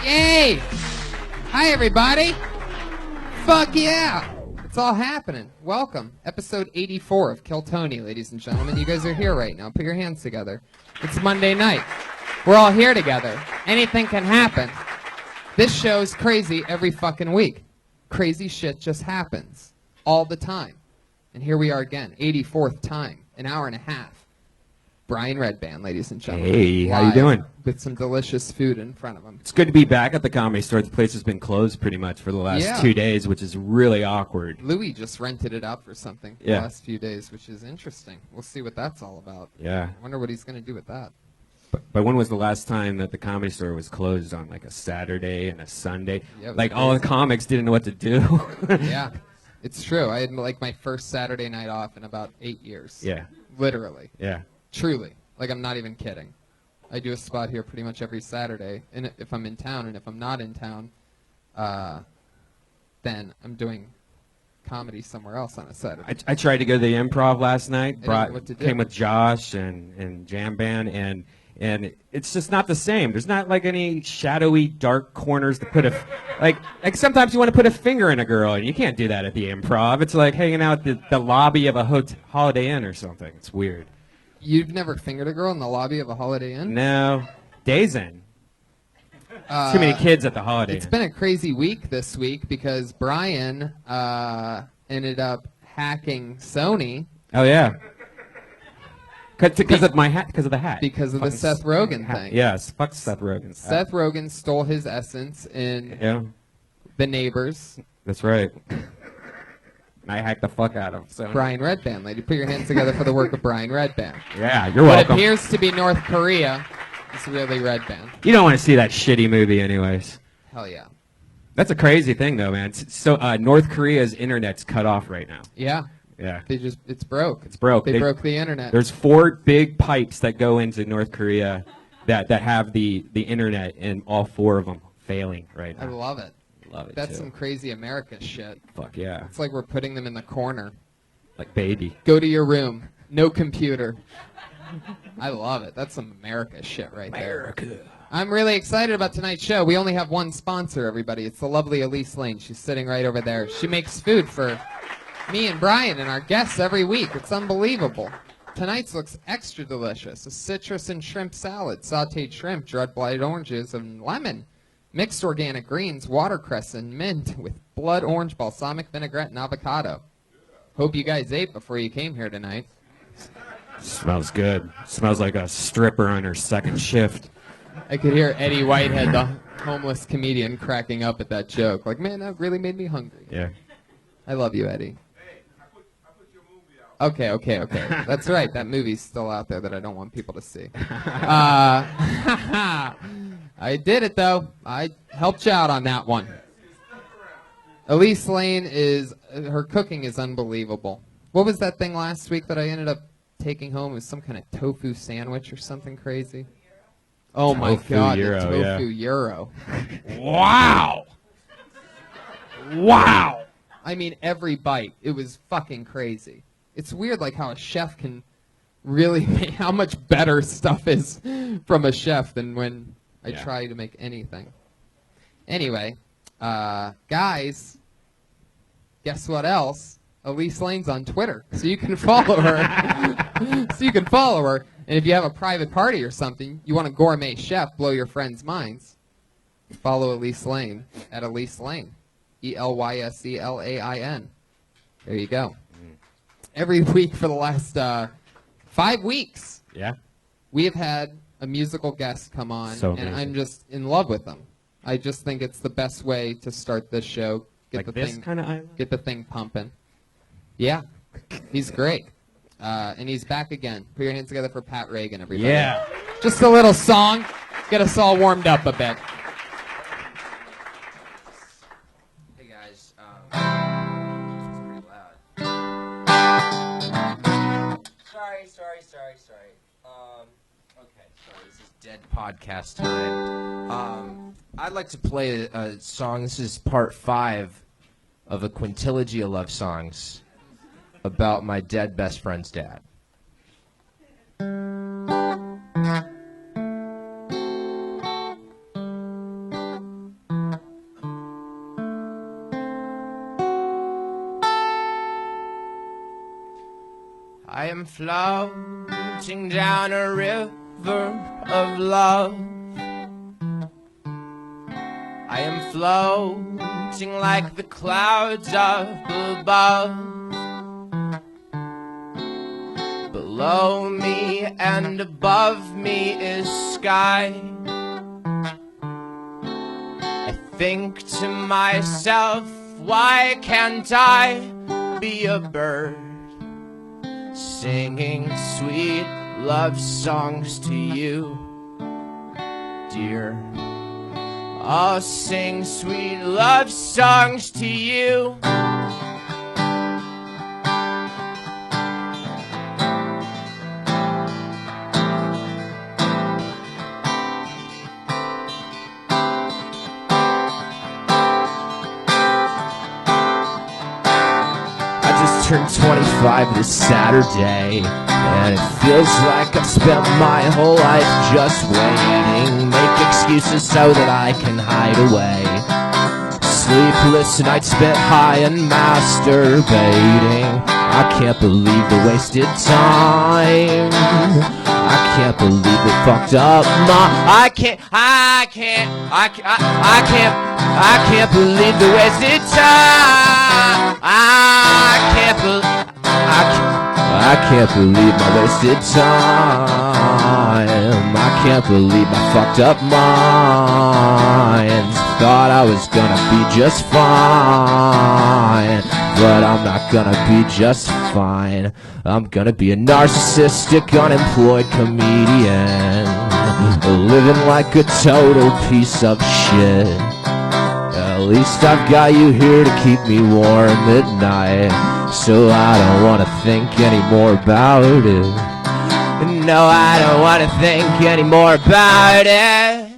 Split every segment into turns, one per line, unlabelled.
Yay! Hi, everybody. Fuck yeah. It's all happening. Welcome. Episode 84 of Kill Tony, ladies and gentlemen. You guys are here right now. Put your hands together. It's Monday night. We're all here together. Anything can happen. This show's crazy every fucking week. Crazy shit just happens. All the time. And here we are again. 84th time. An hour and a half. Brian Redband, ladies and gentlemen.
Hey, how you doing?
With some delicious food in front of him.
It's good to be back at the Comedy Store. The place has been closed pretty much for the last 2 days, which is really awkward.
Louis just rented it out for something the last few days, which is interesting. We'll see what that's all about.
Yeah.
I wonder what he's going to do with that.
But when was the last time that the Comedy Store was closed on like a Saturday and a Sunday?
Yeah,
like all the comics didn't know what to do.
Yeah, it's true. I had like my first Saturday night off in about 8 years.
Yeah.
Literally.
Yeah.
Truly. Like, I'm not even kidding. I do a spot here pretty much every Saturday, and if I'm in town, and if I'm not in town, then I'm doing comedy somewhere else on a Saturday.
I tried to go to the Improv last night.
Came
with Josh and Jam Band, and it's just not the same. There's not like any shadowy dark corners to put like sometimes you want to put a finger in a girl, and you can't do that at the Improv. It's like hanging out at the lobby of a Holiday Inn or something. It's weird.
You've never fingered a girl in the lobby of a Holiday Inn?
No. Days in. Too many kids at the Holiday Inn.
It's been a crazy week this week because Brian ended up hacking Sony.
Oh, yeah. Because of my hat, because of the hat.
Because of the Seth Rogen thing.
Yes, fuck Seth Rogen.
Seth Rogen stole his essence in The Neighbors.
That's right. I hacked the fuck out of him. So.
Brian Redband, lady. Put your hands together for the work of Brian Redband.
Yeah, you're welcome.
What appears to be North Korea is really Redband.
You don't want to see that shitty movie anyways.
Hell yeah.
That's a crazy thing, though, man. So North Korea's internet's cut off right now.
Yeah.
Yeah.
It's broke.
It's broke.
They broke the internet.
There's 4 big pipes that go into North Korea that have the internet, and all 4 of them failing right now.
I love it.
Love it.
That's some crazy America shit.
Fuck yeah.
It's like we're putting them in the corner.
Like baby.
Go to your room. No computer. I love it. That's some America shit right there.
America.
I'm really excited about tonight's show. We only have one sponsor, everybody. It's the lovely Elise Lane. She's sitting right over there. She makes food for me and Brian and our guests every week. It's unbelievable. Tonight's looks extra delicious. A citrus and shrimp salad, sauteed shrimp, dried blighted oranges, and lemon. Mixed organic greens, watercress, and mint with blood orange, balsamic vinaigrette, and avocado. Hope you guys ate before you came here tonight.
Smells good. Smells like a stripper on her second shift.
I could hear Eddie Whitehead, the homeless comedian, cracking up at that joke. Like, man, that really made me hungry.
Yeah.
I love you, Eddie.
Hey, I put your movie out.
Okay. That's right. That movie's still out there that I don't want people to see. I did it, though. I helped you out on that one. Elise Lane her cooking is unbelievable. What was that thing last week that I ended up taking home? It was some kind of tofu sandwich or something crazy. Oh my God, the tofu gyro.
Wow. Wow.
I mean, every bite, it was fucking crazy. It's weird, like, how a chef can really make, how much better stuff is from a chef than when I try to make anything. Anyway, guys, guess what else? Elise Lane's on Twitter, so you can follow her. And if you have a private party or something, you want a gourmet chef, blow your friends' minds, follow Elise Lane at Elise Lane. ELYSELAIN. There you go. Every week for the last 5 weeks, we have had a musical guest come on, and I'm just in love with them. I just think it's the best way to start this show. Get the thing pumping. Yeah, he's great. And he's back again. Put your hands together for Pat Reagan, everybody.
Yeah.
Just a little song. Get us all warmed up a bit.
Hey guys, it's pretty loud. Sorry. Okay, sorry, this is dead podcast time. I'd like to play a song. This is part 5 of a quintilogy of love songs about my dead best friend's dad. am floating down a river of love. I am floating like the clouds up above. Below me and above me is sky. I think to myself, why can't I be a bird, singing sweet love songs to you, dear? I'll sing sweet love songs to you. Turned 25 this Saturday, and it feels like I've spent my whole life just waiting, make excuses so that I can hide away. Sleepless nights spent high and masturbating. I can't believe the wasted time. I can't believe it fucked up I can't believe the wasted time. I can't believe my wasted time. I can't believe my fucked up mind. Thought I was gonna be just fine, but I'm not gonna be just fine. I'm gonna be a narcissistic, unemployed comedian, living like a total piece of shit. At least I've got you here to keep me warm at night, so I don't want to think anymore about it. No, I don't want to think anymore about it.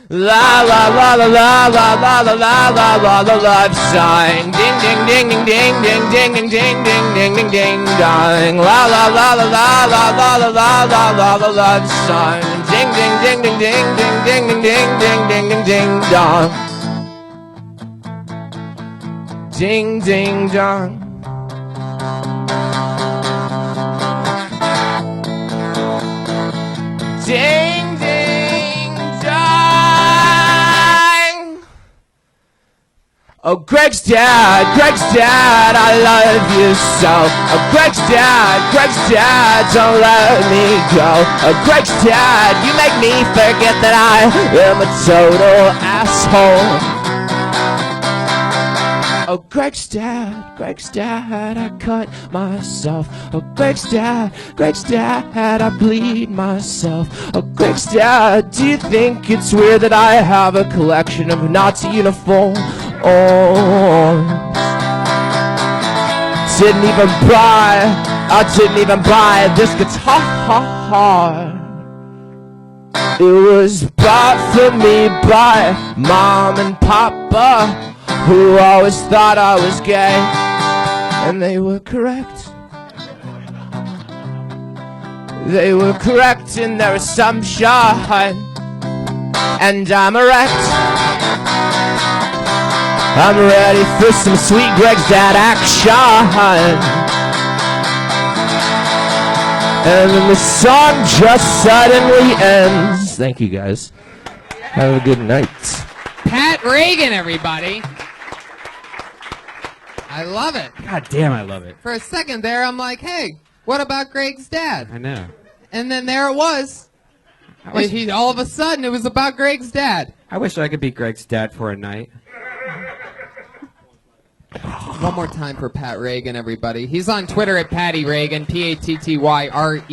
La la la la la la la la la la la la love song. Ding ding ding ding ding ding ding ding ding ding ding ding ding dong. La la la la la la la la la la la la love song. Ding ding ding ding ding ding ding ding ding ding ding ding ding dong. Ding ding dong. Ding ding dong. Oh, Greg's dad, I love you so. Oh, Greg's dad, don't let me go. Oh, Greg's dad, you make me forget that I am a total asshole. Oh, Greg's dad, I cut myself. Oh, Greg's dad, I bleed myself. Oh, Greg's dad, do you think it's weird that I have a collection of Nazi uniforms? I didn't even buy this guitar. It was bought for me by Mom and Papa, who always thought I was gay, and they were correct. They were correct in their assumption, and I'm erect. I'm ready for some sweet Greg's dad action. And then the song just suddenly ends. Thank you, guys. Have a good night.
Pat Reagan, everybody. I love it.
God damn, I love it.
For a second there, I'm like, hey, what about Greg's dad?
I know.
And then there it was. All of a sudden, it was about Greg's dad.
I wish I could be Greg's dad for a night.
One more time for Pat Reagan, everybody. He's on Twitter at Patty Reagan, PattyRegan.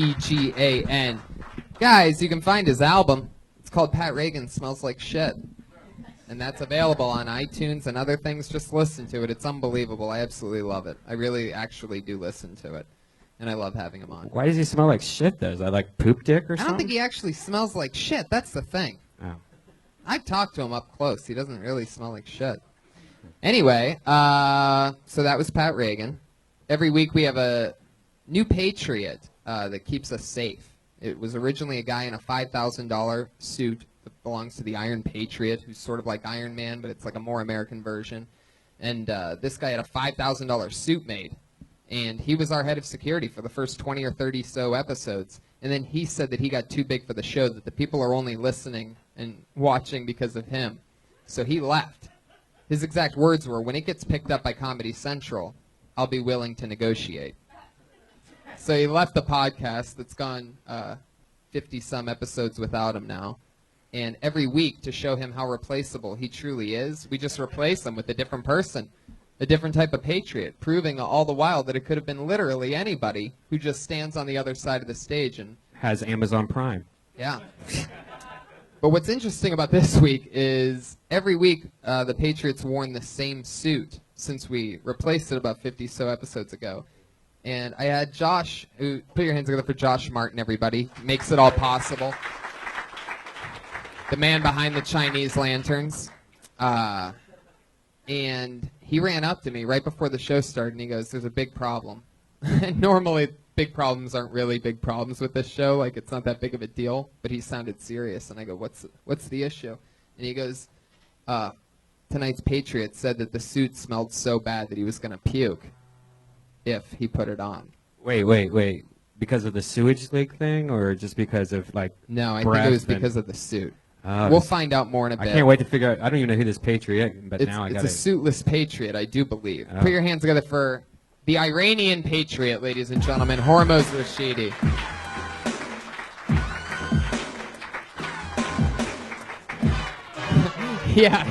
Guys, you can find his album. It's called Pat Reagan Smells Like Shit. And that's available on iTunes and other things. Just listen to it. It's unbelievable. I absolutely love it. I really actually do listen to it. And I love having him on.
Why does he smell like shit, though? Is that like poop dick or something?
I don't think he actually smells like shit. That's the thing.
Oh.
I've talked to him up close. He doesn't really smell like shit. Anyway, so that was Pat Reagan. Every week we have a new Patriot that keeps us safe. It was originally a guy in a $5,000 suit that belongs to the Iron Patriot, who's sort of like Iron Man, but it's like a more American version. And this guy had a $5,000 suit made. And he was our head of security for the first 20 or 30 so episodes. And then he said that he got too big for the show, that the people are only listening and watching because of him. So he left. His exact words were, when it gets picked up by Comedy Central, I'll be willing to negotiate. So he left the podcast that's gone 50-some episodes without him now. And every week, to show him how replaceable he truly is, we just replace him with a different person, a different type of patriot, proving all the while that it could have been literally anybody who just stands on the other side of the stage and
Has Amazon Prime.
yeah. But what's interesting about this week is every week the Patriots worn the same suit since we replaced it about 50 so episodes ago. And I had Josh, who, put your hands together for Josh Martin, everybody. Makes it all possible. The man behind the Chinese lanterns. And he ran up to me right before the show started, and he goes, there's a big problem. And normally, big problems aren't really big problems with this show. Like, it's not that big of a deal. But he sounded serious, and I go, what's the issue? And he goes, tonight's Patriot said that the suit smelled so bad that he was going to puke if he put it on.
Wait. Because of the sewage leak thing, or just because of, like,
No, I think it was because of the suit.
Oh,
We'll find out more in a bit.
I can't wait to figure out. I don't even know who this Patriot is, but
It's,
now I
it's
got
a
it.
suitless Patriot, I do believe.
Oh.
Put your hands together for the Iranian Patriot, ladies and gentlemen, Hormoz Rashidi. Yeah,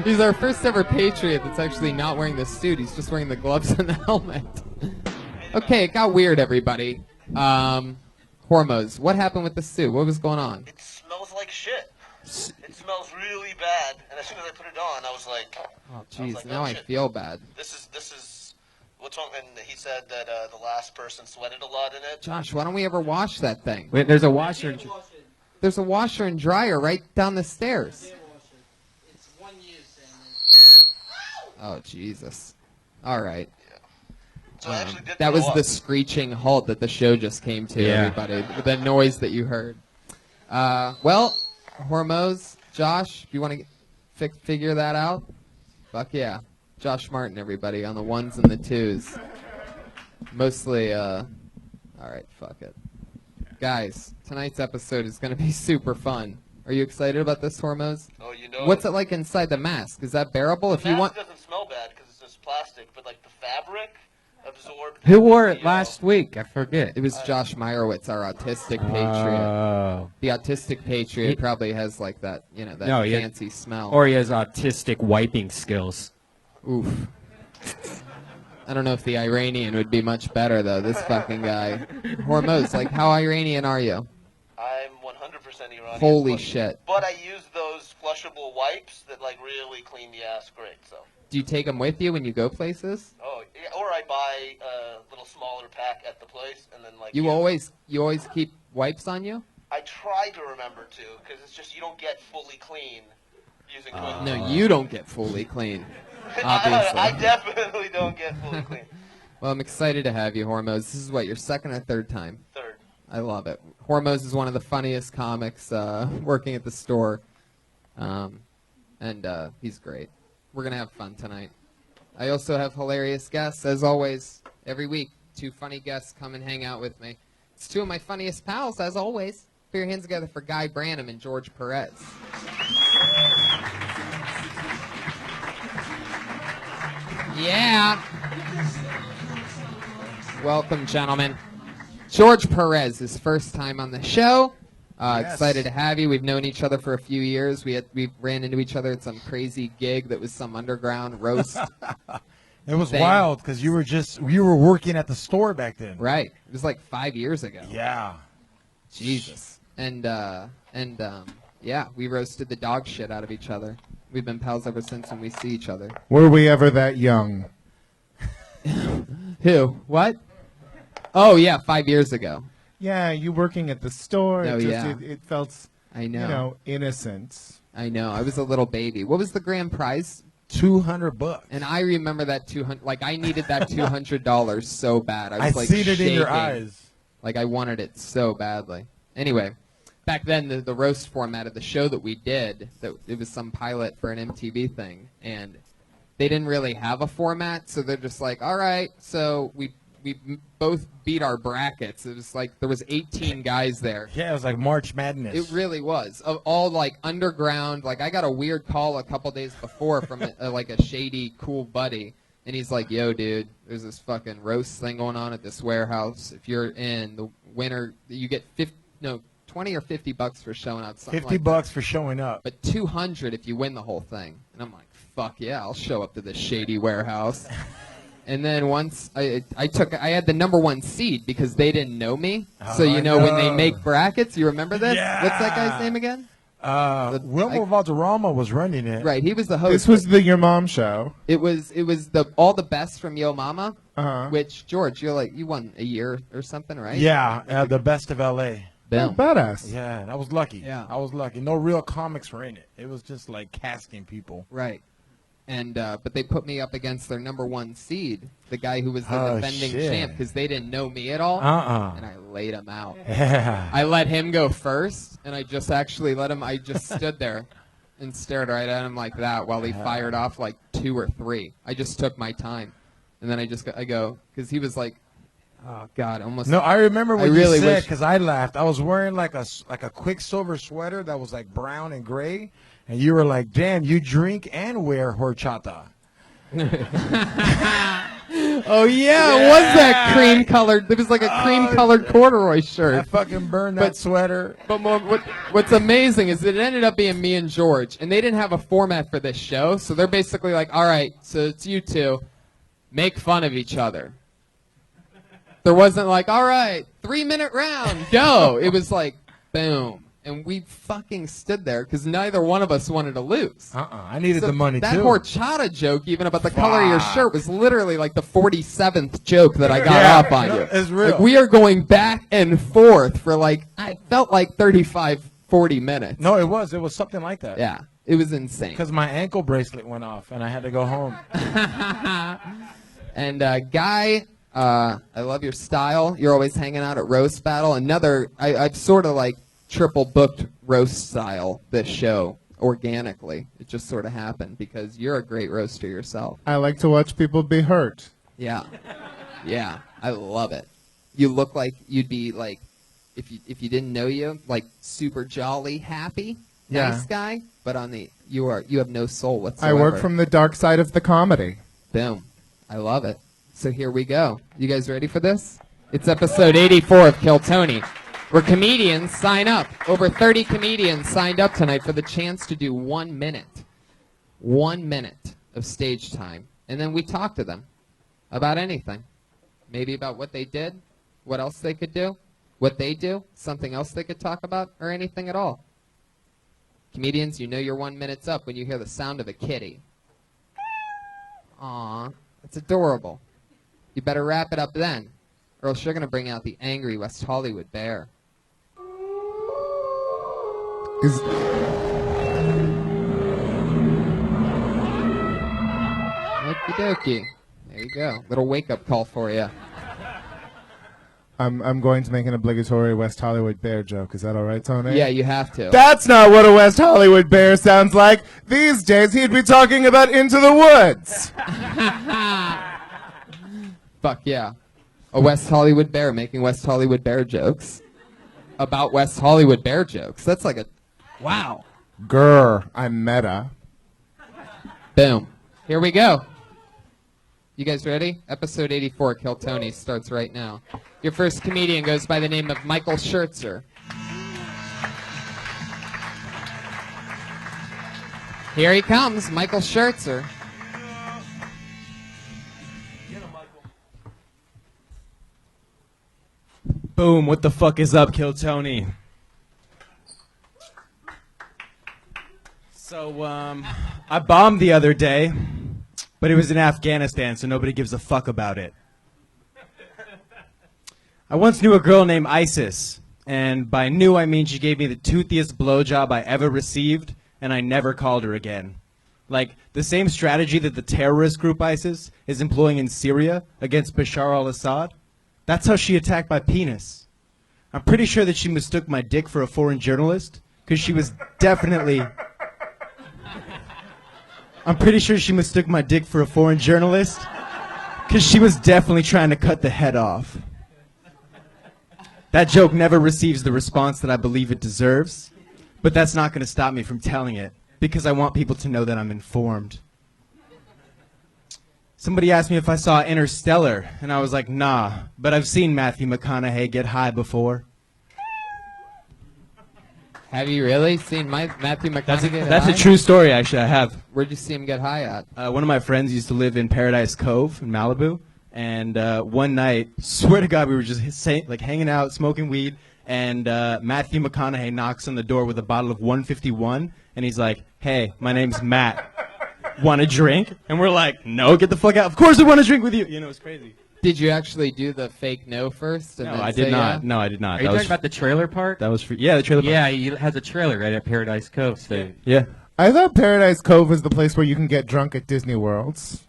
he's our first ever Patriot that's actually not wearing the suit. He's just wearing the gloves and the helmet. Okay, it got weird, everybody. Hormoz, what happened with the suit? What was going on?
It smells like shit. It smells really bad. And as soon as I put it on, I was like,
Oh, jeez,
like,
now
oh,
I
shit.
feel bad.
this is what's wrong. And he said that the last person sweated a lot in it.
Josh, why don't we ever wash that thing?
Wait, there's a washer.
There's a washer and dryer right down the stairs.
It's 1 year,
Oh, Jesus. All right.
So I actually did
That
throw
was
up.
the screeching halt that the show just came to,
Yeah.
everybody. The noise that you heard. Well, Hormoz, Josh, if you want to figure that out, fuck yeah. Josh Martin, everybody, on the ones and the twos. Mostly, all right, fuck it. Guys, tonight's episode is going to be super fun. Are you excited about this, Hormoz?
Oh, you know.
What's it like inside the mask? Is that bearable? If
The
you
mask
want,
doesn't smell bad because it's just plastic, but like the fabric absorbed.
Who wore it
the,
last week? I forget.
it was Josh Meyerowitz, our autistic patriot.
Oh.
The autistic patriot
He-
probably has like that, that
No, yeah.
fancy smell.
Or he has autistic wiping skills.
Oof. I don't know if the Iranian would be much better though. This fucking guy. Hormoz, like how Iranian are you?
I'm 100% Iranian.
Holy
but,
shit.
But I use those flushable wipes that like really clean the ass great. So.
Do you take them with you when you go places?
Oh, yeah, or I buy a little smaller pack at the place and then like.
You
use-
always keep wipes on you?
I try to remember to, because it's just you don't get fully clean using toilet
No,
paper.
you don't get fully clean. Obviously.
I definitely don't get fully clean.
Well, I'm excited to have you, Hormoz. This is what, your second or third time?
Third.
I love it. Hormoz is one of the funniest comics working at the store. And he's great. We're going to have fun tonight. I also have hilarious guests, as always, every week. 2 funny guests come and hang out with me. It's 2 of my funniest pals, as always. Put your hands together for Guy Branum and George Perez. Yeah. Welcome, gentlemen. George Perez, his first time on the show.
Yes.
Excited to have you. We've known each other for a few years. We ran into each other at some crazy gig that was some underground roast.
It was
Thing.
wild because you were working at the store back then.
Right. It was like 5 years ago.
Yeah.
Jesus. And yeah, we roasted the dog shit out of each other. We've been pals ever since, and we see each other.
Were we ever that young?
Who? What? Oh, yeah, 5 years ago.
Yeah, you working at the store.
Oh, yeah.
It felt,
I know.
innocent.
I know. I was a little baby. What was the grand prize?
$200.
And I remember that 200. Like, I needed that $200 so bad. I was like
seen it
shaking.
in your eyes.
Like, I wanted it so badly. Anyway, back then, the roast format of the show that we did, it was some pilot for an MTV thing, and they didn't really have a format, so they're just like, all right, so we both beat our brackets. It was like there was 18 guys there.
Yeah, it was like March Madness.
It really was. All like underground. Like I got a weird call a couple days before from like a shady cool buddy, and he's like, "Yo, dude, there's this fucking roast thing going on at this warehouse. If you're in, the winner, you get 20 or $50 for showing up. Something
50
like
bucks
that.
for showing up.
But 200 if you win the whole thing." And I'm like, "Fuck yeah, I'll show up to this shady warehouse." And then once I had the number 1 seed because they didn't know me. So when they make brackets, you remember this?
Yeah.
What's that guy's name again?
Wilmer Valderrama was running it.
Right, he was the host.
This was the Your Mom show.
It was the all the best from Yo Mama,
Uh-huh.
which George, you won a year or something, right?
Yeah, the best of L.A.
Oh, badass.
Yeah, I was lucky.
Yeah.
I was lucky. No real comics were in it. It was just like casting people.
Right. And but they put me up against their number 1 seed, the guy who was the
Oh,
defending
shit.
champ, because they didn't know me at all. And I laid him out.
Yeah.
I let him go first, and I just actually let him. I just stood there and stared right at him like that while he fired off like 2 or 3. I just took my time, and then I go because he was like, oh God, almost.
No, I remember what
I
you
really
said
wish-
because I laughed. I was wearing like a Quicksilver sweater that was like brown and gray, and you were like, "Damn, you drink and wear horchata."
Oh yeah, it was that cream colored. It was like a cream colored corduroy
I
shirt.
fucking burned that sweater.
But what's amazing is it ended up being me and George, and they didn't have a format for this show, so they're basically like, all right, so it's you two, make fun of each other. There wasn't like, all right, 3-minute round, go. It was like, boom. And we fucking stood there because neither one of us wanted to lose.
I needed
So
the money
that
too.
horchata joke, even about the color of your shirt, was literally like the 47th joke that I got up on you.
It's real.
Like, we are going back and forth for like, I felt like 35, 40 minutes.
No, it was something like that.
Yeah, it was insane.
Because my ankle bracelet went off and I had to go home.
And Guy, I love your style. You're always hanging out at Roast Battle. I've sort of like triple booked roast style this show organically. It just sort of happened because you're a great roaster yourself.
I like to watch people be hurt.
Yeah. Yeah, I love it. You look like you'd be like, if you didn't know you, like super jolly, happy, nice guy, but you have no soul whatsoever.
I work from the dark side of the comedy.
Boom. I love it. So here we go. You guys ready for this? It's episode 84 of Kill Tony, where comedians sign up. Over 30 comedians signed up tonight for the chance to do 1 minute. 1 minute of stage time. And then we talk to them about anything. Maybe about what they did, what else they could do, what they do, something else they could talk about, or anything at all. Comedians, you know your 1 minute's up when you hear the sound of a kitty. Aww, it's adorable. You better wrap it up then, or else you're going to bring out the angry West Hollywood bear. Okie dokie. There you go. Little wake-up call for you.
I'm going to make an obligatory West Hollywood bear joke. Is that all right, Tony?
Yeah, you have to.
That's not what a West Hollywood bear sounds like. These days, he'd be talking about Into the Woods.
Fuck yeah. A West Hollywood bear making West Hollywood bear jokes about West Hollywood bear jokes. That's like a... Wow.
Grr, I'm meta.
Boom. Here we go. You guys ready? Episode 84, Kill Tony, starts right now. Your first comedian goes by the name of Michael Schertzer. Here he comes, Michael Schertzer.
Boom, what the fuck is up, Kill Tony? So, I bombed the other day, but it was in Afghanistan, so nobody gives a fuck about it. I once knew a girl named Isis, and by knew I mean she gave me the toothiest blowjob I ever received, and I never called her again. Like, the same strategy that the terrorist group ISIS is employing in Syria against Bashar al-Assad, that's how she attacked my penis. I'm pretty sure that she mistook my dick for a foreign journalist, because she was definitely...
I'm pretty sure she mistook my dick for a foreign journalist, because she was definitely trying to cut the head off. That joke never receives the response that I believe it deserves, but that's not going to stop me from telling it, because I want people to know that I'm informed. Somebody asked me if I saw Interstellar, and I was like, nah, but I've seen Matthew McConaughey get high before.
Have you really seen Matthew McConaughey
That's
get high?
a true story, actually. I have.
Where'd you see him get high at?
One of my friends used to live in Paradise Cove in Malibu, and one night, swear to God, we were just hanging out, smoking weed, and Matthew McConaughey knocks on the door with a bottle of 151, and he's like, "Hey, my name's Matt. Want a drink?" And we're like, "No, get the fuck out. Of course I want to drink with you." You know, it's crazy.
Did you actually do the fake no first? And
No,
then
I
say
did not.
yeah?
No, I did not.
Are you talking about the trailer park?
That was for the trailer park.
Yeah, he has a trailer right at Paradise Cove. So
Yeah.
I thought Paradise Cove was the place where you can get drunk at Disney Worlds.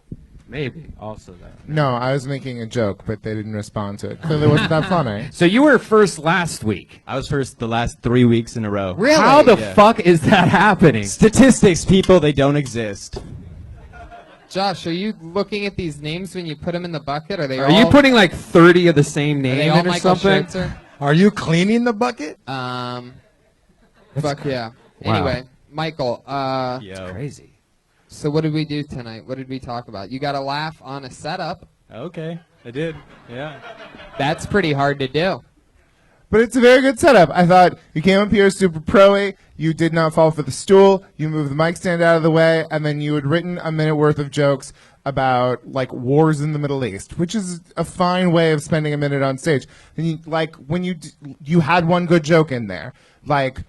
maybe also that.
No, I was making a joke, but they didn't respond to it. Clearly wasn't that funny.
So you were first last week.
I was first the last 3 weeks in a row.
Really?
How the
Yeah.
fuck is that happening?
Statistics, people, they don't exist.
Josh, are you looking at these names when you put them in the bucket? Are they
Are
all?
you putting like 30 of the same
Are they
name
all
in or
Michael
something?
Scherzer?
Are you cleaning the bucket?
Fuck yeah.
Wow.
Anyway, Michael.
Yo.
Crazy.
So what did we do tonight? What did we talk about? You got to laugh on a setup.
Okay, I did. Yeah.
That's pretty hard to do.
But it's a very good setup. I thought you came up here super pro-y, you did not fall for the stool, you moved the mic stand out of the way, and then you had written a minute worth of jokes about like wars in the Middle East, which is a fine way of spending a minute on stage. And you, like when you had one good joke in there, like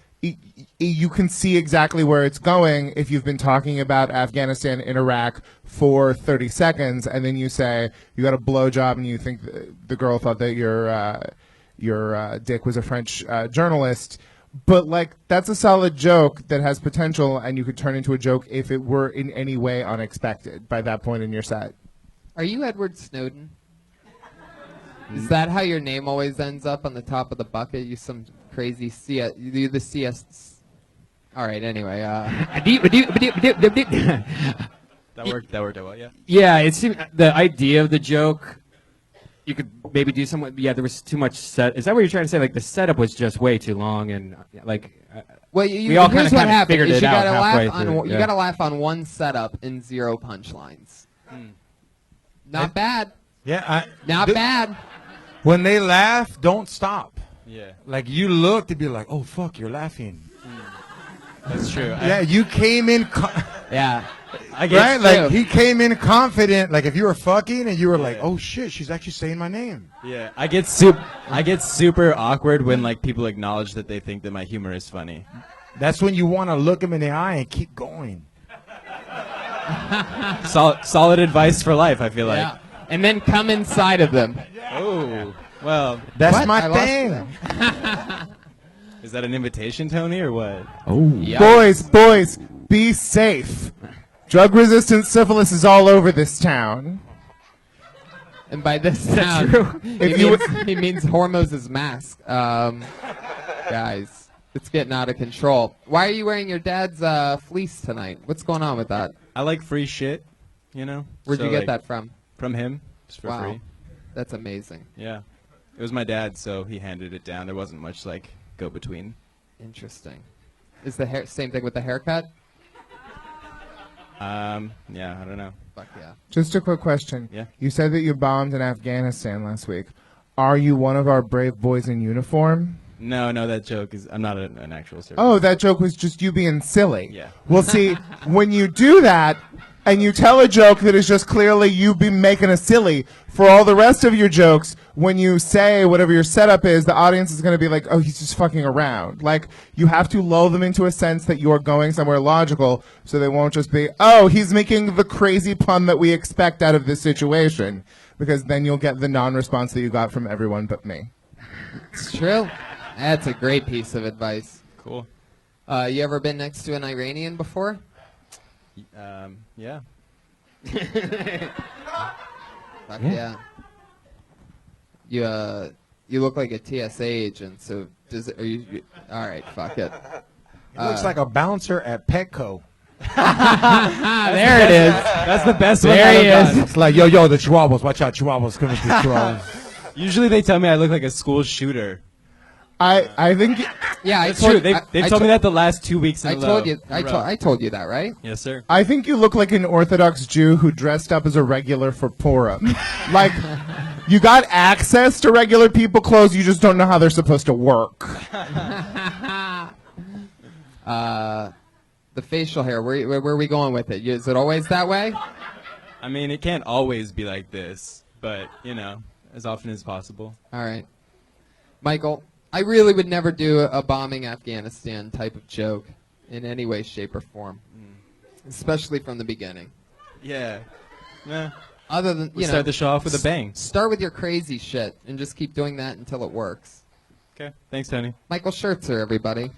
you can see exactly where it's going if you've been talking about Afghanistan and Iraq for 30 seconds, and then you say you got a blowjob and you think the girl thought that your dick was a French journalist. But, like, that's a solid joke that has potential, and you could turn into a joke if it were in any way unexpected by that point in your set.
Are you Edward Snowden? Is that how your name always ends up on the top of the bucket? You some crazy CS... You the CS... All right, anyway.
That worked out well, yeah.
Yeah, it seemed the idea of the joke. You could maybe do somewhat. Yeah, there was too much set. Is that what you're trying to say? Like the setup was just way too long, and like.
Well,
we all
here's
kind
what
of
happened.
figured
Is
it
you
out
gotta
halfway
laugh on
through.
you gotta laugh on one setup and 0 punchlines. Not bad.
Yeah.
Not bad.
When they laugh, don't stop.
Yeah.
Like you look to be like, oh fuck, you're laughing.
That's true.
Yeah, you came in.
Yeah.
I guess.
Right?
true.
Like he came in confident. Like if you were fucking and you were like, oh shit, she's actually saying my name.
Yeah. I get super awkward when like people acknowledge that they think that my humor is funny.
That's when you want to look them in the eye and keep going.
Solid advice for life, I feel like.
Yeah. And then come inside of them.
Oh. Well,
That's
What? I
my
lost
thing.
is that an invitation, Tony, or what?
Yikes.
Boys, be safe. Drug-resistant syphilis is all over this town.
And by this sound, he means Hormoz's mask. Guys, it's getting out of control. Why are you wearing your dad's fleece tonight? What's going on with that?
I like free shit, you know?
Where'd
So,
you get
like,
that from?
From him, just for
Wow.
free.
That's amazing.
Yeah. It was my dad, so he handed it down. There wasn't much, like, go-between.
Interesting. Is the hair same thing with the haircut?
Yeah, I don't know.
Fuck yeah.
Just a quick question.
Yeah.
You said that you bombed in Afghanistan last week. Are you one of our brave boys in uniform?
No, that joke is... I'm not an actual service.
Oh, that joke was just you being silly.
Yeah.
Well, see, when you do that and you tell a joke that is just clearly you be making a silly, for all the rest of your jokes, when you say whatever your setup is, the audience is going to be like, oh, he's just fucking around. Like, you have to lull them into a sense that you're going somewhere logical so they won't just be, oh, he's making the crazy pun that we expect out of this situation. Because then you'll get the non-response that you got from everyone but me.
It's true. That's a great piece of advice.
Cool.
You ever been next to an Iranian before?
Yeah.
Fuck yeah. You look like a TSA agent, so all right, fuck it.
He looks like a bouncer at Petco.
There it is.
That's the best one.
There
I've
he
ever
is.
gotten.
It's like, yo, the Chihuahuas. Watch out, Chihuahuas coming through Chihuahuas.
Usually they tell me I look like a school shooter.
I think
Yeah,
It's true. They've told me that the last 2 weeks in
I
a row.
told you. I told you that, right?
Yes, sir.
I think you look like an Orthodox Jew who dressed up as a regular for Purim. Like, you got access to regular people clothes, you just don't know how they're supposed to work.
The facial hair. Where are we going with it? Is it always that way?
I mean, it can't always be like this, but, as often as possible.
All right, Michael. I really would never do a bombing Afghanistan type of joke in any way, shape, or form, especially from the beginning.
Yeah.
Other than
We'll start the show off with a bang.
Start with your crazy shit and just keep doing that until it works.
Okay. Thanks, Tony.
Michael Schertzer, everybody.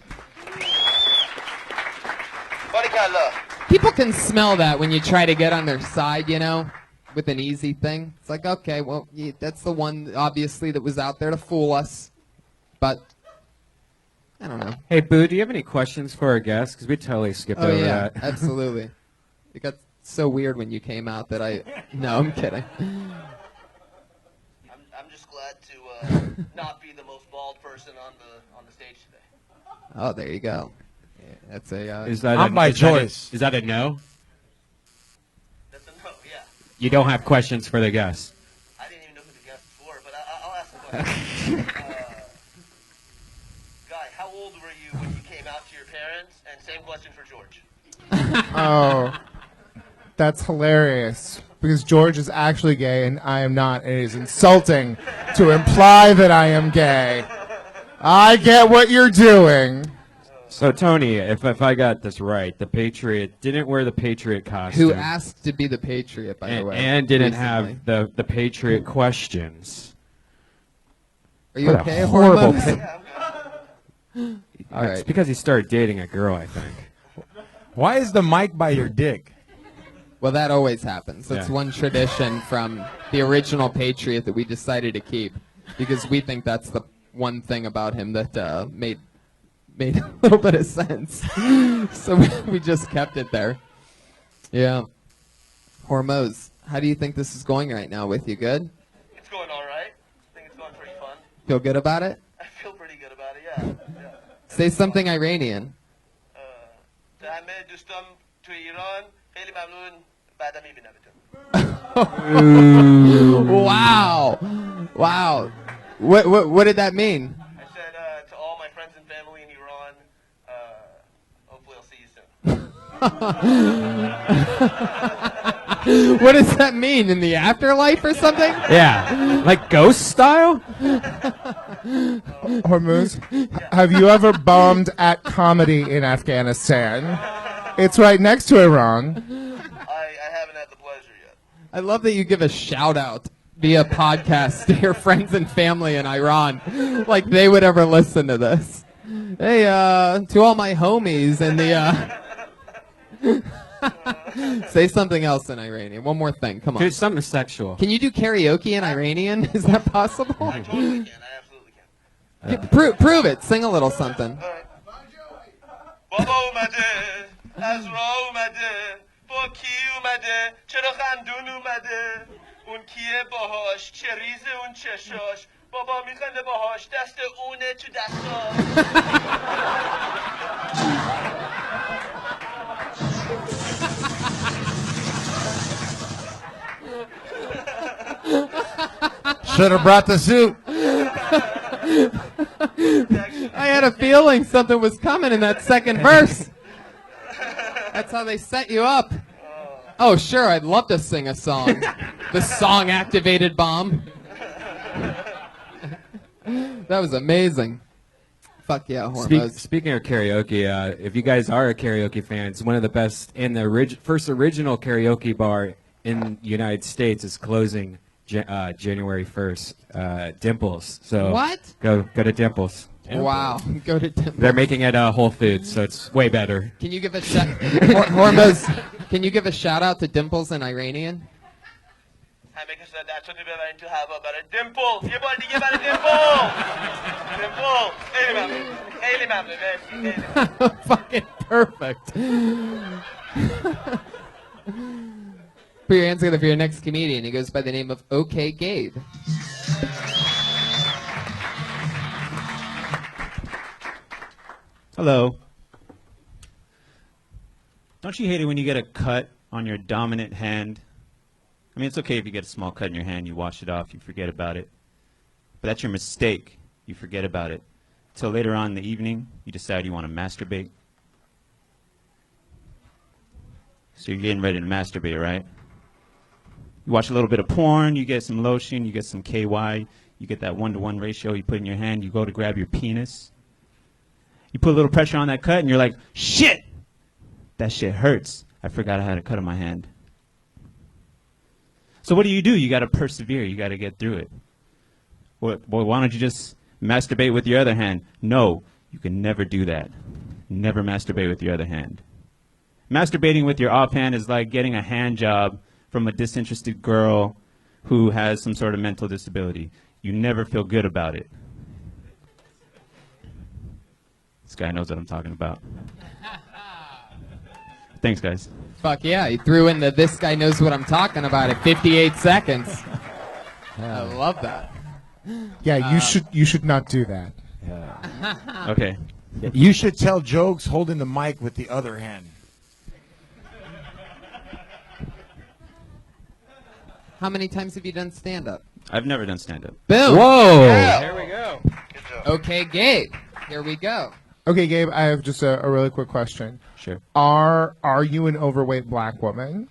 Funny kind of love.
People can smell that when you try to get on their side, with an easy thing. It's like, okay, well, that's the one, obviously, that was out there to fool us. But, I don't know.
Hey, Boo, do you have any questions for our guests? Because we totally skipped over
Yeah,
that.
absolutely. It got so weird when you came out that No, I'm kidding.
I'm just glad to not be the most bald person on the stage today.
Oh, there you go. Yeah, that's a...
Is that
I'm by choice.
Is that a no?
That's a no, yeah.
You don't have questions for the guests.
I didn't even know who the guests were, but I'll ask the question. Guy, how old were you when you came out to your parents? And same question for George.
Oh, that's hilarious. Because George is actually gay and I am not. And it is insulting to imply that I am gay. I get what you're doing.
So, Tony, if I got this right, the Patriot didn't wear the Patriot costume.
Who asked to be the Patriot, by the way.
And didn't
recently.
have the Patriot questions.
Are you
What a
okay,
horrible
Hormones? All
It's
right.
because he started dating a girl, I think.
Why is the mic by your dick?
Well, that always happens. That's
Yeah.
one tradition from the original Patriot that we decided to keep because we think that's the one thing about him that made a little bit of sense. So we just kept it there. Yeah. Hormones, how do you think this is going right now with you? Good?
It's going all right. I think it's going pretty fun.
Feel good about it?
I feel pretty good about it, yeah.
Say something Iranian.
همه دوستام تو ایران خیلی ممنون بعدا میبینمتون.
Wow. Wow. What did that mean?
I said to all my friends and family in Iran, hopefully I'll see you soon.
What does that mean? In the afterlife or something?
Yeah, like ghost style?
Hormuz, have you ever bombed at comedy in Afghanistan? It's right next to Iran.
I haven't had the pleasure yet.
I love that you give a shout out via podcast to your friends and family in Iran. Like they would ever listen to this. Hey, to all my homies in the say something else in Iranian. One more thing. Come
Do
on.
something sexual.
Can you do karaoke in Iranian? Is that possible?
I totally can. I absolutely can.
Prove it. Sing a little something.
بابا اومده از راه اومده با کی اومده چرا خندون اومده اون کیه باهاش چه ریزه اون چشاش بابا میخنده باهاش دست اونه تو دستاش
Should have brought the suit.
I had a feeling something was coming in that second verse. That's how they set you up. Oh, sure, I'd love to sing a song. The song activated bomb. That was amazing. Fuck yeah, Hormones.
Speaking of karaoke, if you guys are a karaoke fan, it's one of the best. And the first original karaoke bar in the United States is closing January 1st. Dimples. So
What?
Go to Dimples.
Wow. Go to Dimples.
They're making it Whole Foods, so it's way better.
Can you give a Hormones? Can you give a shout out to Dimples in Iranian?
همه که دستاتو ببرین تو هوا برای دیمپل یه بار دیگه برای دیمپل دیمپل خیلی ممنون خیلی ممنون مرسی خیلی ممنون.
Fucking perfect. Put your hands together for your next comedian. He goes by the name of OK Gabe.
Hello. Don't you hate it when you get a cut on your dominant hand? I mean, it's okay if you get a small cut in your hand, you wash it off, you forget about it. But that's your mistake. You forget about it. Till later on in the evening, you decide you want to masturbate. So you're getting ready to masturbate, right? You watch a little bit of porn, you get some lotion, you get some KY, you get that 1-to-1 ratio, you put in your hand, you go to grab your penis. You put a little pressure on that cut, and you're like, shit! That shit hurts. I forgot I had a cut on my hand. So what do? You got to persevere. You got to get through it. Well, why don't you just masturbate with your other hand? No, you can never do that. Never masturbate with your other hand. Masturbating with your offhand is like getting a hand job from a disinterested girl who has some sort of mental disability. You never feel good about it. This guy knows what I'm talking about. Thanks, guys.
Fuck yeah, he threw in the "this guy knows what I'm talking about" at 58 seconds. I love that.
Yeah, you should not do that.
Okay.
You should tell jokes holding the mic with the other hand.
How many times have you done stand-up?
I've never done stand-up.
Boom.
Whoa.
Yeah.
There we go.
Okay, Gabe. Here we go.
Okay, Gabe, I have just a really quick question.
Sure.
Are you an overweight black woman?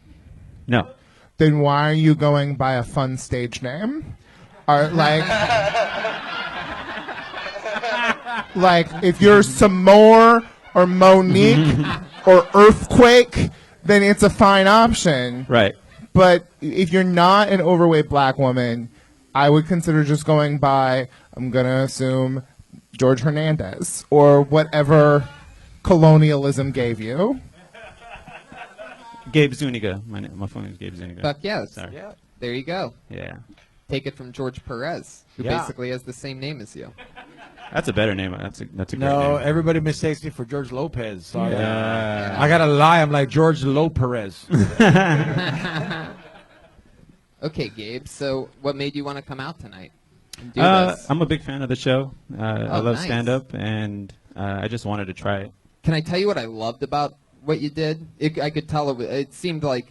No.
Then why are you going by a fun stage name? Are like if you're Samore or Monique or Earthquake, then it's a fine option.
Right.
But if you're not an overweight black woman, I would consider just going by, I'm going to assume, George Hernandez or whatever colonialism gave you.
Gabe Zuniga. My phone is Gabe Zuniga.
Fuck yes.
Sorry.
Yeah. There you go.
Yeah.
Take it from George Perez, who basically has the same name as you.
That's a better name. That's a great
No,
name.
everybody mistakes me for George Lopez. Sorry.
Yeah.
I gotta lie. I'm like George Lopez.
Okay, Gabe. So, what made you want to come out tonight and do this?
I'm a big fan of the show. I love
nice.
stand-up, and I just wanted to try it.
Can I tell you what I loved about what you did? I could tell it seemed like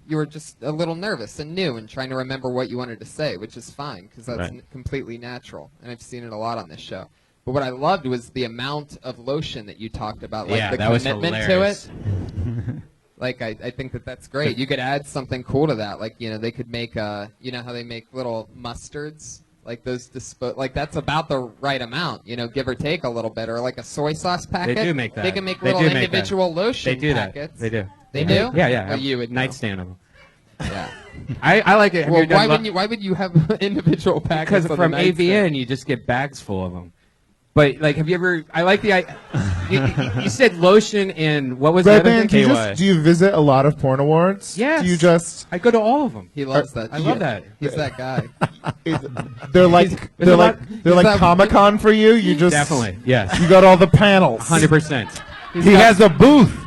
you were just a little nervous and new and trying to remember what you wanted to say, which is fine because that's
Right.
completely natural, and I've seen it a lot on this show. But what I loved was the amount of lotion that you talked about, like
Yeah,
the
that was
commitment to
hilarious.
it. Like I think that's great. You could add something cool to that. Like they could make you know how they make little mustards, like those like that's about the right amount. Give or take a little bit, or like a soy sauce packet.
They do make that.
They can make
They
little
do make that.
individual lotion
They do
packets.
that. They do.
They do?
Yeah, yeah.
Well, you would know.
Nightstand of them.
Yeah.
I like it. Have
Well,
you done
why would you have individual packets?
Because
on
from
the nightstand?
AVN, you just get bags full of them. But like, have you ever? I like the. You said lotion and what was
Red
the other
Band,
thing?
do you visit a lot of porn awards?
Yes.
Do you just?
I go to all of them.
He loves that.
I love that.
He's that guy.
They're like Comic-Con for you. You just
Definitely. Yes.
You got all the panels.
100%.
He has a booth.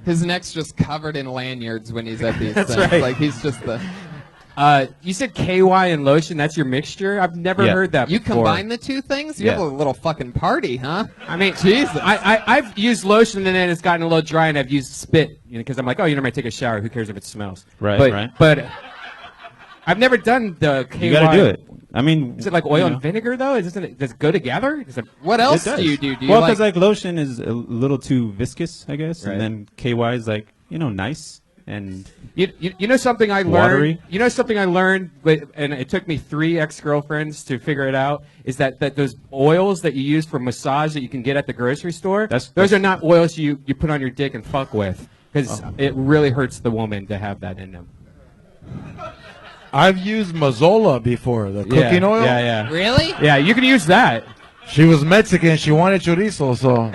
His neck's just covered in lanyards when he's at these things.
right.
Like he's just the.
You said KY and lotion. That's your mixture. I've never heard that
You
before.
combine the two things? You have a little fucking party, huh?
I mean,
Jesus.
I've used lotion and then it's gotten a little dry and I've used spit, because I'm like, oh, I might take a shower. Who cares if it smells? Right. But I've never done the KY.
You gotta do it. I mean,
Is it like oil and vinegar though? Does it go together?
What else
does.
do you do? Do you
well,
like,
because like lotion is a little too viscous, I guess,
Right.
and then KY is like nice and
You know something I learned?
Watery.
You know something I learned, and it took me 3 ex-girlfriends to figure it out, is that those oils that you use for massage that you can get at the grocery store, those are not oils you put on your dick and fuck with, because it really hurts the woman to have that in them.
I've used Mazola before, the cooking oil.
Yeah.
Really?
Yeah, you can use that.
She was Mexican. She wanted chorizo, so.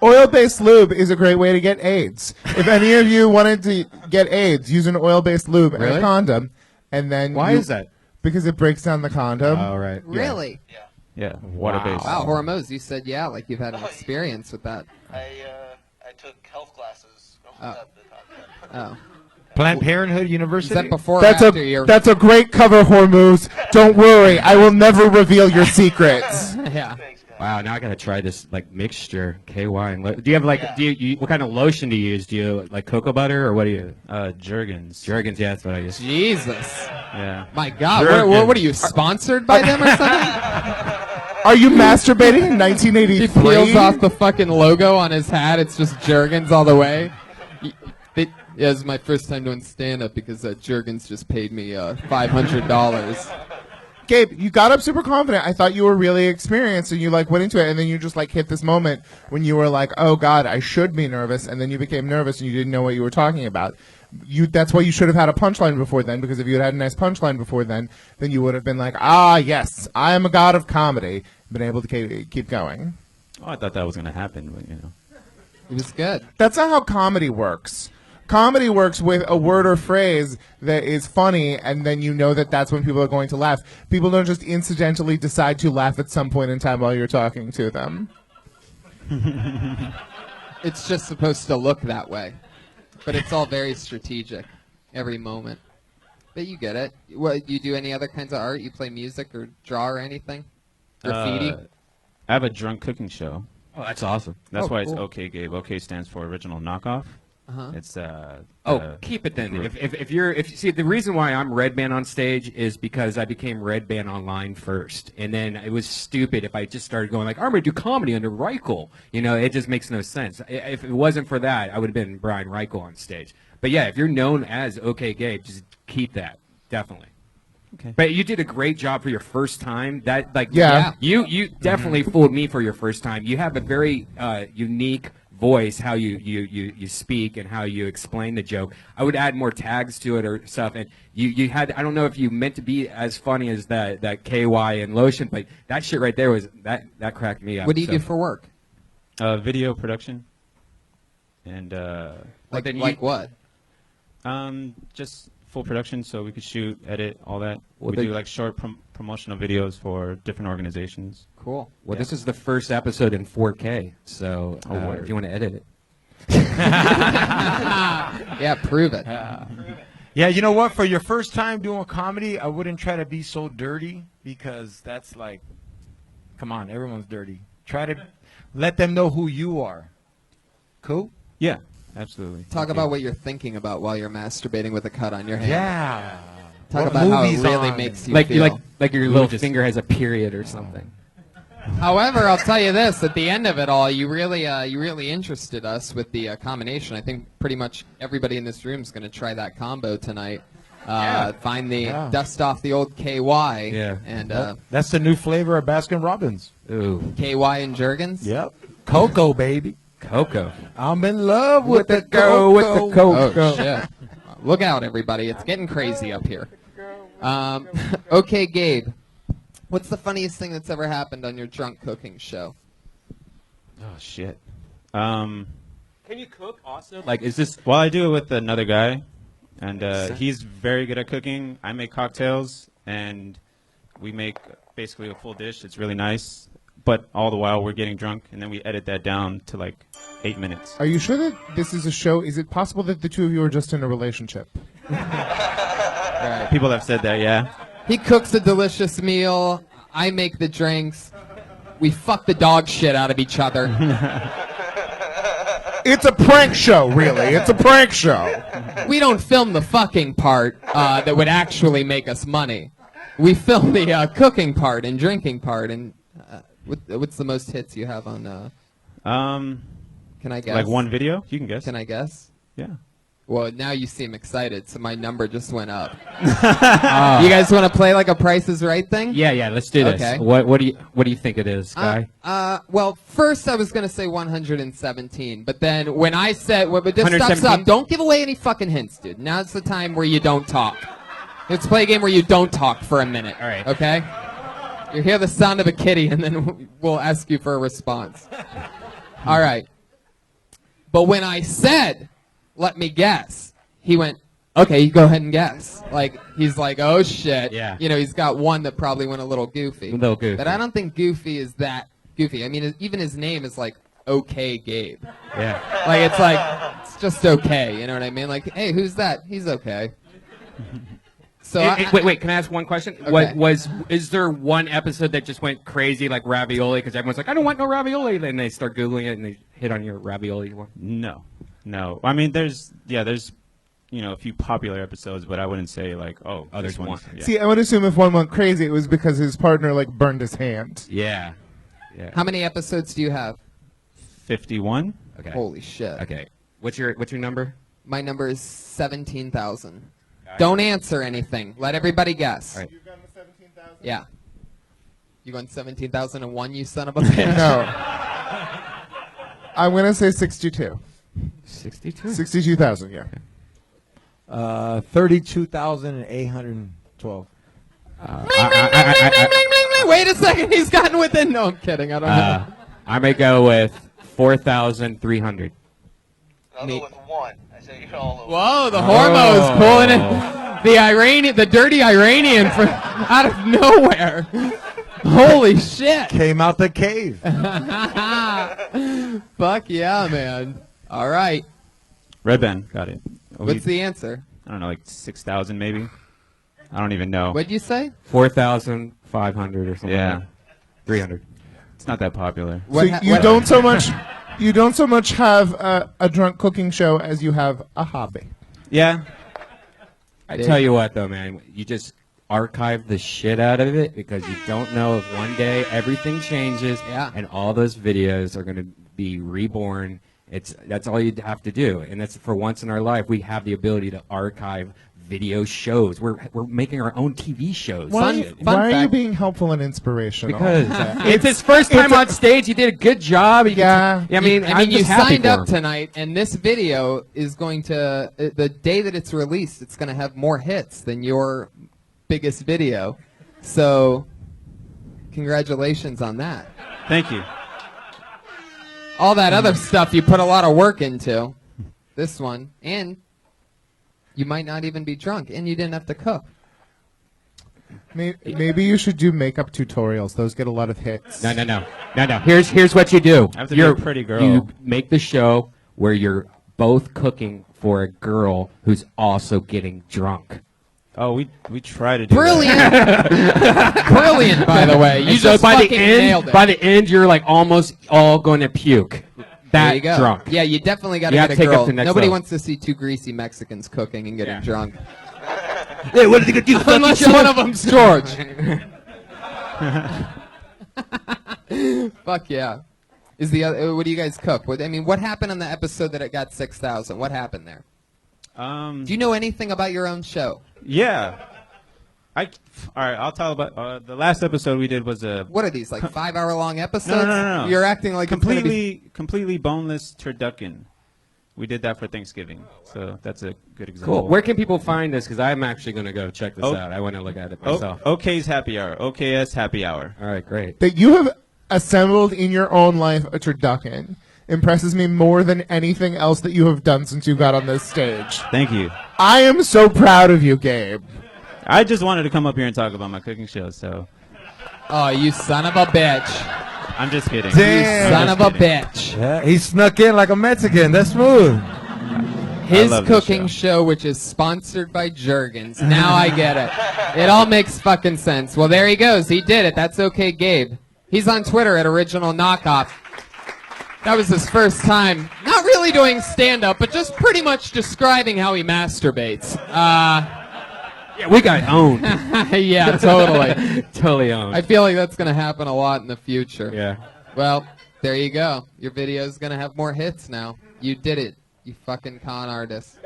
Oil-based lube is a great way to get AIDS. If any of you wanted to get AIDS, use an oil-based lube and a
Really?
condom, and then
Why is that?
Because it breaks down the condom.
Oh, right.
Really?
yeah, water-based.
Wow, Hormoz, you said yeah, like you've had an experience with that.
I took health classes.
Oh.
Planned Parenthood
Is
University.
that before
That's
or after your...
that's a great cover, Hormuz. Don't worry, I will never reveal your secrets.
Yeah.
Wow, now I gotta try this like mixture, KY and do you have like what kind of lotion do you use? Do you like cocoa butter or what do you?
Jergens.
Jergens, yeah, that's what I use.
Jesus.
Yeah.
My God. What are you, sponsored by them or something?
Are you masturbating in
He
1983?
peels off the fucking logo on his hat. It's just Jergens all the way. Yeah, this is my first time doing stand-up because Jergens just paid me $500.
Gabe, you got up super confident. I thought you were really experienced, and you like went into it, and then you just like hit this moment when you were like, "Oh God, I should be nervous," and then you became nervous, and you didn't know what you were talking about. That's why you should have had a punchline before then, because if you had had a nice punchline before then you would have been like, "Ah, yes, I am a god of comedy," been able to keep going.
Oh, I thought that was gonna happen, but
It was good.
That's not how comedy works. Comedy works with a word or phrase that is funny, and then you know that that's when people are going to laugh. People don't just incidentally decide to laugh at some point in time while you're talking to them.
It's just supposed to look that way. But it's all very strategic, every moment. But you get it. What, do you do any other kinds of art? You play music or draw or anything? Graffiti?
I have a drunk cooking show.
Oh, that's awesome.
That's why
cool.
it's OK Gabe. OK stands for original knockoff.
Uh-huh.
It's
Keep it then. If you see, the reason why I'm Red Band on stage is because I became Red Band online first, and then it was stupid if I just started going like, I'm gonna do comedy under Reichel. You know, it just makes no sense. If it wasn't for that, I would have been Brian Reichel on stage. But yeah, if you're known as OK Gabe, just keep that, definitely.
Okay.
But you did a great job for your first time. That like
Yeah.
you definitely fooled me for your first time. You have a very unique voice, how you speak and how you explain the joke. I would add more tags to it or stuff. And you had, I don't know if you meant to be as funny as that KY and lotion, but that shit right there was that cracked me up.
What do you do for work?
Video production. And
Like what?
just full production, so we could shoot, edit, all that.
Well,
We do like short promotional videos for different organizations.
Cool.
Well, this is the first episode in 4K, so if you want to edit it.
Yeah, prove it.
Yeah, you know what? For your first time doing comedy, I wouldn't try to be so dirty because that's like, come on, everyone's dirty. Try to let them know who you are. Cool?
Yeah, absolutely.
Talk about what you're thinking about while you're masturbating with a cut on your hand.
Yeah.
Talk
What
about how it
movies
really
on
makes
and-
you
Like
feel.
your little finger has a period or something.
However, I'll tell you this: at the end of it all, you really interested us with the combination. I think pretty much everybody in this room is going to try that combo tonight. Find the dust off the old KY.
Yeah.
And
That's the new flavor of Baskin Robbins.
Ooh,
KY and Jergens.
Yep. Cocoa, baby.
Cocoa.
I'm in love with the
Go with the
Oh
cocoa.
shit! Look out, everybody! It's getting crazy up here. Okay, Gabe. What's the funniest thing that's ever happened on your drunk cooking show?
Oh shit.
Can you cook also? Like, is this?
Well, I do it with another guy, and he's very good at cooking. I make cocktails, and we make basically a full dish. It's really nice, but all the while we're getting drunk, and then we edit that down to like 8 minutes.
Are you sure that this is a show? Is it possible that the two of you are just in a relationship?
Right.
People have said that, yeah.
He cooks a delicious meal. I make the drinks. We fuck the dog shit out of each other.
It's a prank show, really. It's a prank show.
We don't film the fucking part that would actually make us money. We film the cooking part and drinking part. And what's the most hits you have on? Can I guess?
Like one video? You can guess.
Can I guess?
Yeah.
Well, now you seem excited, so my number just went up. You guys want to play like a Price is Right thing?
Yeah. Let's do this.
Okay.
What do you think it is, Guy?
Well, first I was gonna say 117, but then when I said, well, but just stop,
117?
don't give away any fucking hints, dude. Now's the time where you don't talk. Let's play a game where you don't talk for a minute.
All right.
Okay. You hear the sound of a kitty, and then we'll ask you for a response. All right. But when I said, let me guess, he went, okay, you go ahead and guess. Like, he's like, oh shit.
Yeah.
You know, he's got one that probably went a little goofy.
A little goofy.
But I don't think Goofy is that goofy. I mean, even his name is like okay Gabe.
Yeah.
Like it's just okay. You know what I mean? Like, hey, who's that? He's okay. So
Wait. Can I ask one question?
Okay.
Is there one episode that just went crazy like ravioli? Because everyone's like, I don't want no ravioli. Then they start googling it and they hit on your ravioli one.
No. I mean, there's a few popular episodes, but I wouldn't say like, oh,
there's
this one's.
one.
Yeah.
See, I would assume if one went crazy, it was because his partner like burned his hand.
Yeah.
how many episodes do you have?
51.
Okay.
Holy shit.
Okay. What's your number?
My number is 17,000. Don't answer anything. Let everybody guess.
All right.
You've gone to 17,000?
Yeah. You won 17,001, you son of a bitch.
No. I'm gonna say 62.
62.
62,000. Yeah.
32,812.
Wait a second, he's gotten within. No, I'm kidding. I don't know.
I may go with 4,300.
I'll go with 1. I say you're all over.
Whoa, the hormones pulling in the dirty Iranian from out of nowhere. Holy shit.
Came out the cave.
Fuck yeah, man. All right.
Red Band, got it.
What's the answer?
I don't know, like 6,000 maybe. I don't even know.
What'd you say?
4,500 or something.
Yeah.
Like that. 300.
It's not that popular.
So you don't so much have a drunk cooking show as you have a hobby.
Yeah.
I tell you what, though, man, you just archive the shit out of it because you don't know if one day everything changes and all those videos are going to be reborn. That's all you have to do, and that's for once in our life we have the ability to archive video shows. We're making our own TV shows.
Why are you being helpful and inspirational?
Because it's his first time on stage. He did a good job.
Yeah.
I mean, I'm
you
just happy
signed
for
up
him.
tonight, and this video is going to the day that it's released. It's going to have more hits than your biggest video. So, congratulations on that.
Thank you.
All that other stuff you put a lot of work into. This one, and you might not even be drunk, and you didn't have to cook.
Maybe you should do makeup tutorials. Those get a lot of hits.
No. Here's what you do.
I have to be a pretty girl.
You make the show where you're both cooking for a girl who's also getting drunk.
Oh, we try to do
Brilliant.
that.
Brilliant, by the way. You
And so
just
by the
fucking nailed it.
end, by the end, you're like almost all going to puke.
There
That
you go.
drunk.
Yeah, you definitely got to
You
get
have
a
to take it
girl.
to the next
Nobody
level.
wants to see two greasy Mexicans cooking and getting drunk.
Hey, what are they gonna do?
Unless one of them's George. Fuck yeah. Is the other, what do you guys cook? What happened on the episode that it got 6,000? What happened there? Do you know anything about your own show?
Yeah. All right, I'll tell about the last episode we did was a
What are these, like 5-hour-long episodes?
No.
You're acting like it's gonna be...
completely boneless turducken. We did that for Thanksgiving, so that's a good example.
Cool. Where can people find this? Because I'm actually going to go check this out. I want to look at it myself.
OK's Happy Hour. OKS Happy Hour.
All right, great.
That you have assembled in your own life a turducken impresses me more than anything else that you have done since you got on this stage.
Thank you.
I am so proud of you, Gabe.
I just wanted to come up here and talk about my cooking show, so.
Oh, you son of a bitch.
I'm just kidding.
Damn.
You son of a bitch.
Yeah, he snuck in like a Mexican. That's smooth.
His
love this
cooking show, which is sponsored by Jergens. Now I get it. It all makes fucking sense. Well, there he goes. He did it. That's okay, Gabe. He's on Twitter at Original Knockoff. That was his first time, not really doing stand-up, but just pretty much describing how he masturbates.
Yeah, we got owned.
Yeah, totally.
Totally owned.
I feel like that's going to happen a lot in the future.
Yeah.
Well, there you go. Your video's going to have more hits now. You did it, you fucking con artist.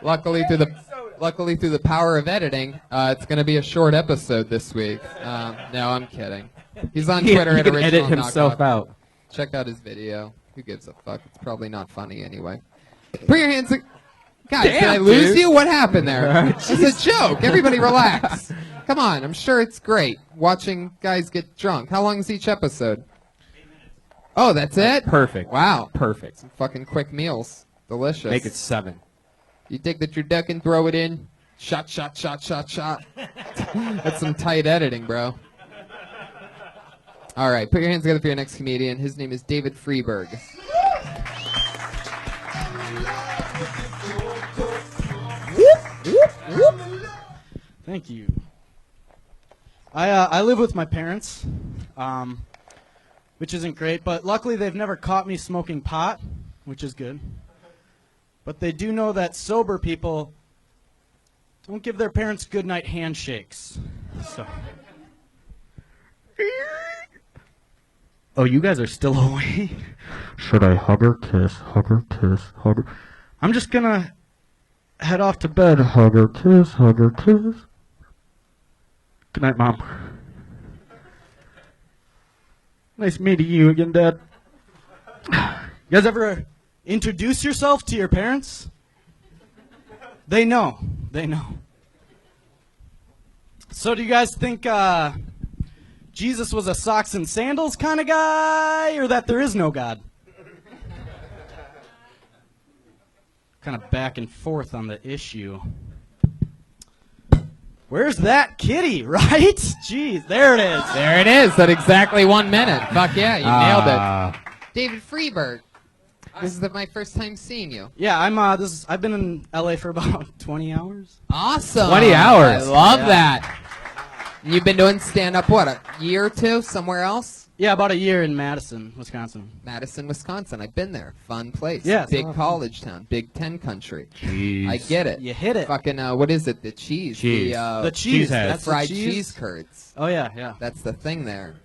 Luckily through the power of editing, it's going to be a short episode this week. No, I'm kidding. He's on Twitter
he
at
can
Original
edit himself
Knockoff.
out.
Check out his video. Who gives a fuck? It's probably not funny anyway. Put your hands... Guys, did I lose
dude.
you? What happened there? It's a joke. Everybody relax. Come on. I'm sure it's great watching guys get drunk. How long is each episode? Oh, that's it?
Perfect.
Wow.
Perfect.
Some fucking quick meals. Delicious.
Make it 7.
You dig that you're ducking, throw it in. Shot, shot, shot, shot, shot. That's some tight editing, bro. All right, put your hands together for your next comedian. His name is David Freeberg.
Thank you. I live with my parents, which isn't great, but luckily they've never caught me smoking pot, which is good. But they do know that sober people don't give their parents goodnight handshakes. So. Oh, you guys are still awake? Should I hug her, kiss, hug her, kiss, hug her? I'm just gonna head off to bed. Hug her, kiss, hug her, kiss. Good night, Mom. Nice meeting you again, Dad. You guys ever introduce yourself to your parents? They know. They know. So do you guys think Jesus was a socks and sandals kind of guy, or that there is no God? Kind of back and forth on the issue. Where's that kitty, right? Jeez, there it is.
There it is. At exactly 1 minute. Fuck yeah, you nailed it. David Freeberg. This is my first time seeing you.
Yeah, I've been in LA for about 20 hours.
Awesome.
20 hours.
I love that. And you've been doing stand-up, what, a year or two somewhere else?
Yeah, about a year in Madison, Wisconsin.
Madison, Wisconsin. I've been there. Fun place.
Yeah,
Big
awesome.
college town. Big Ten country.
Jeez.
I get it.
You hit it.
Fucking, what is it? The cheese.
Cheese.
The cheese.
Cheeseheads.
That's the
fried
cheese.
cheese curds.
Oh, yeah, yeah.
That's the thing there.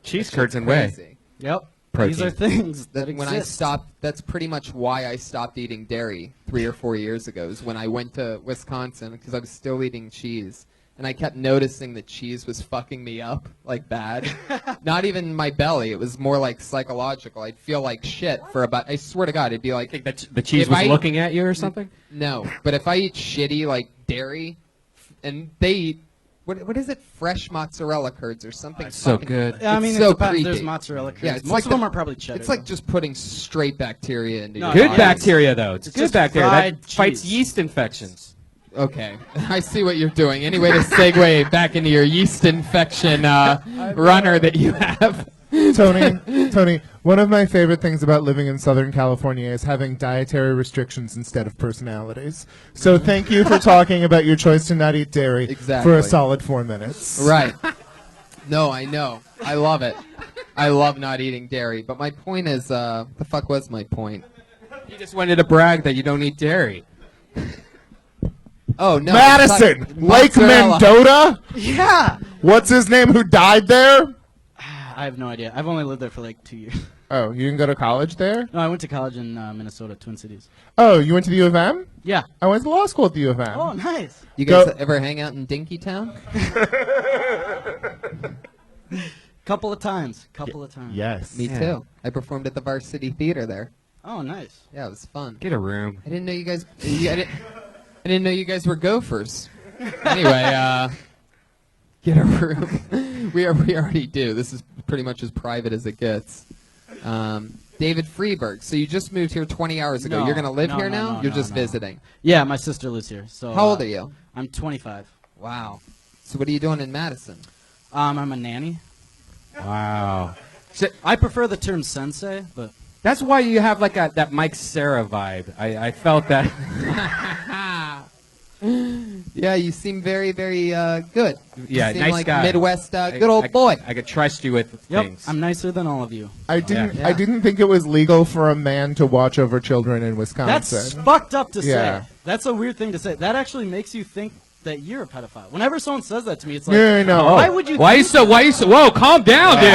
Cheese
That
curds
shit's
and whey.
crazy.
Yep.
Protein.
These are things that
When I
exist.
stopped, that's pretty much why I stopped eating dairy 3 or 4 years ago, is when I went to Wisconsin, because I was still eating cheese. And I kept noticing that cheese was fucking me up, like bad. Not even my belly. It was more like psychological. I'd feel like shit for about, I swear to God, it'd be like.
Think that the cheese
if
was
I-
looking at you or something?
No, but if I eat shitty, like dairy, and they eat, what is it? Fresh mozzarella curds or something.
So
fucking-
good.
Yeah, I mean,
It's
it
so
depends.
creepy.
There's mozzarella curds.
Yeah, it's
Most
like
of them
the-
are probably cheddar.
It's like just putting straight bacteria into
No,
your
Good
body.
bacteria, though. It's good
just
bacteria.
fried
That fights
cheese.
yeast infections.
Okay, I see what you're doing. Any way to segue back into your yeast infection runner that you have?
Tony, one of my favorite things about living in Southern California is having dietary restrictions instead of personalities. So thank you for talking about your choice to not eat dairy
Exactly.
for a solid 4 minutes.
Right. No, I know. I love it. I love not eating dairy. But my point is, the fuck was my point?
You just wanted to brag that you don't eat dairy.
Oh, no.
Madison!
it's
Lake
mozzarella.
Mendota?
Yeah.
What's his name who died there?
I have no idea. I've only lived there for like 2 years.
Oh, you didn't go to college there?
No, I went to college in Minnesota, Twin Cities.
Oh, you went to the U of M?
Yeah.
I went to law school at the U of M.
Oh, nice.
You guys
Go-
ever hang out in Dinkytown?
Couple of times.
Yes.
Me too. I performed at the Varsity Theater there.
Oh, nice.
Yeah, it was fun.
Get a room.
I didn't know you guys. I didn't know you guys were gophers. Anyway, get a room. we already do. This is pretty much as private as it gets. David Freeberg. So you just moved here 20 hours ago.
No,
You're gonna live
no,
here
no,
now?
no,
You're
no,
just
no.
visiting.
Yeah, my sister lives here. So
How old are you?
I'm 25.
Wow. So what are you doing in Madison?
I'm a nanny.
Wow.
I prefer the term sensei, but
That's why you have like that Mike Sarah vibe. I felt that.
Yeah, you seem very, very good.
Yeah,
you seem
nice
like
guy.
Midwest good old boy.
I could trust you with
yep,
things.
I'm nicer than all of you.
I didn't.
Yeah.
I didn't think it was legal for a man to watch over children in
That's
Wisconsin.
fucked up to
Yeah.
say. That's a weird thing to say. That actually makes you think that you're a pedophile. Whenever someone says that to me, it's like,
No.
why would you?
Why you
think
so? Whoa, calm down, dude.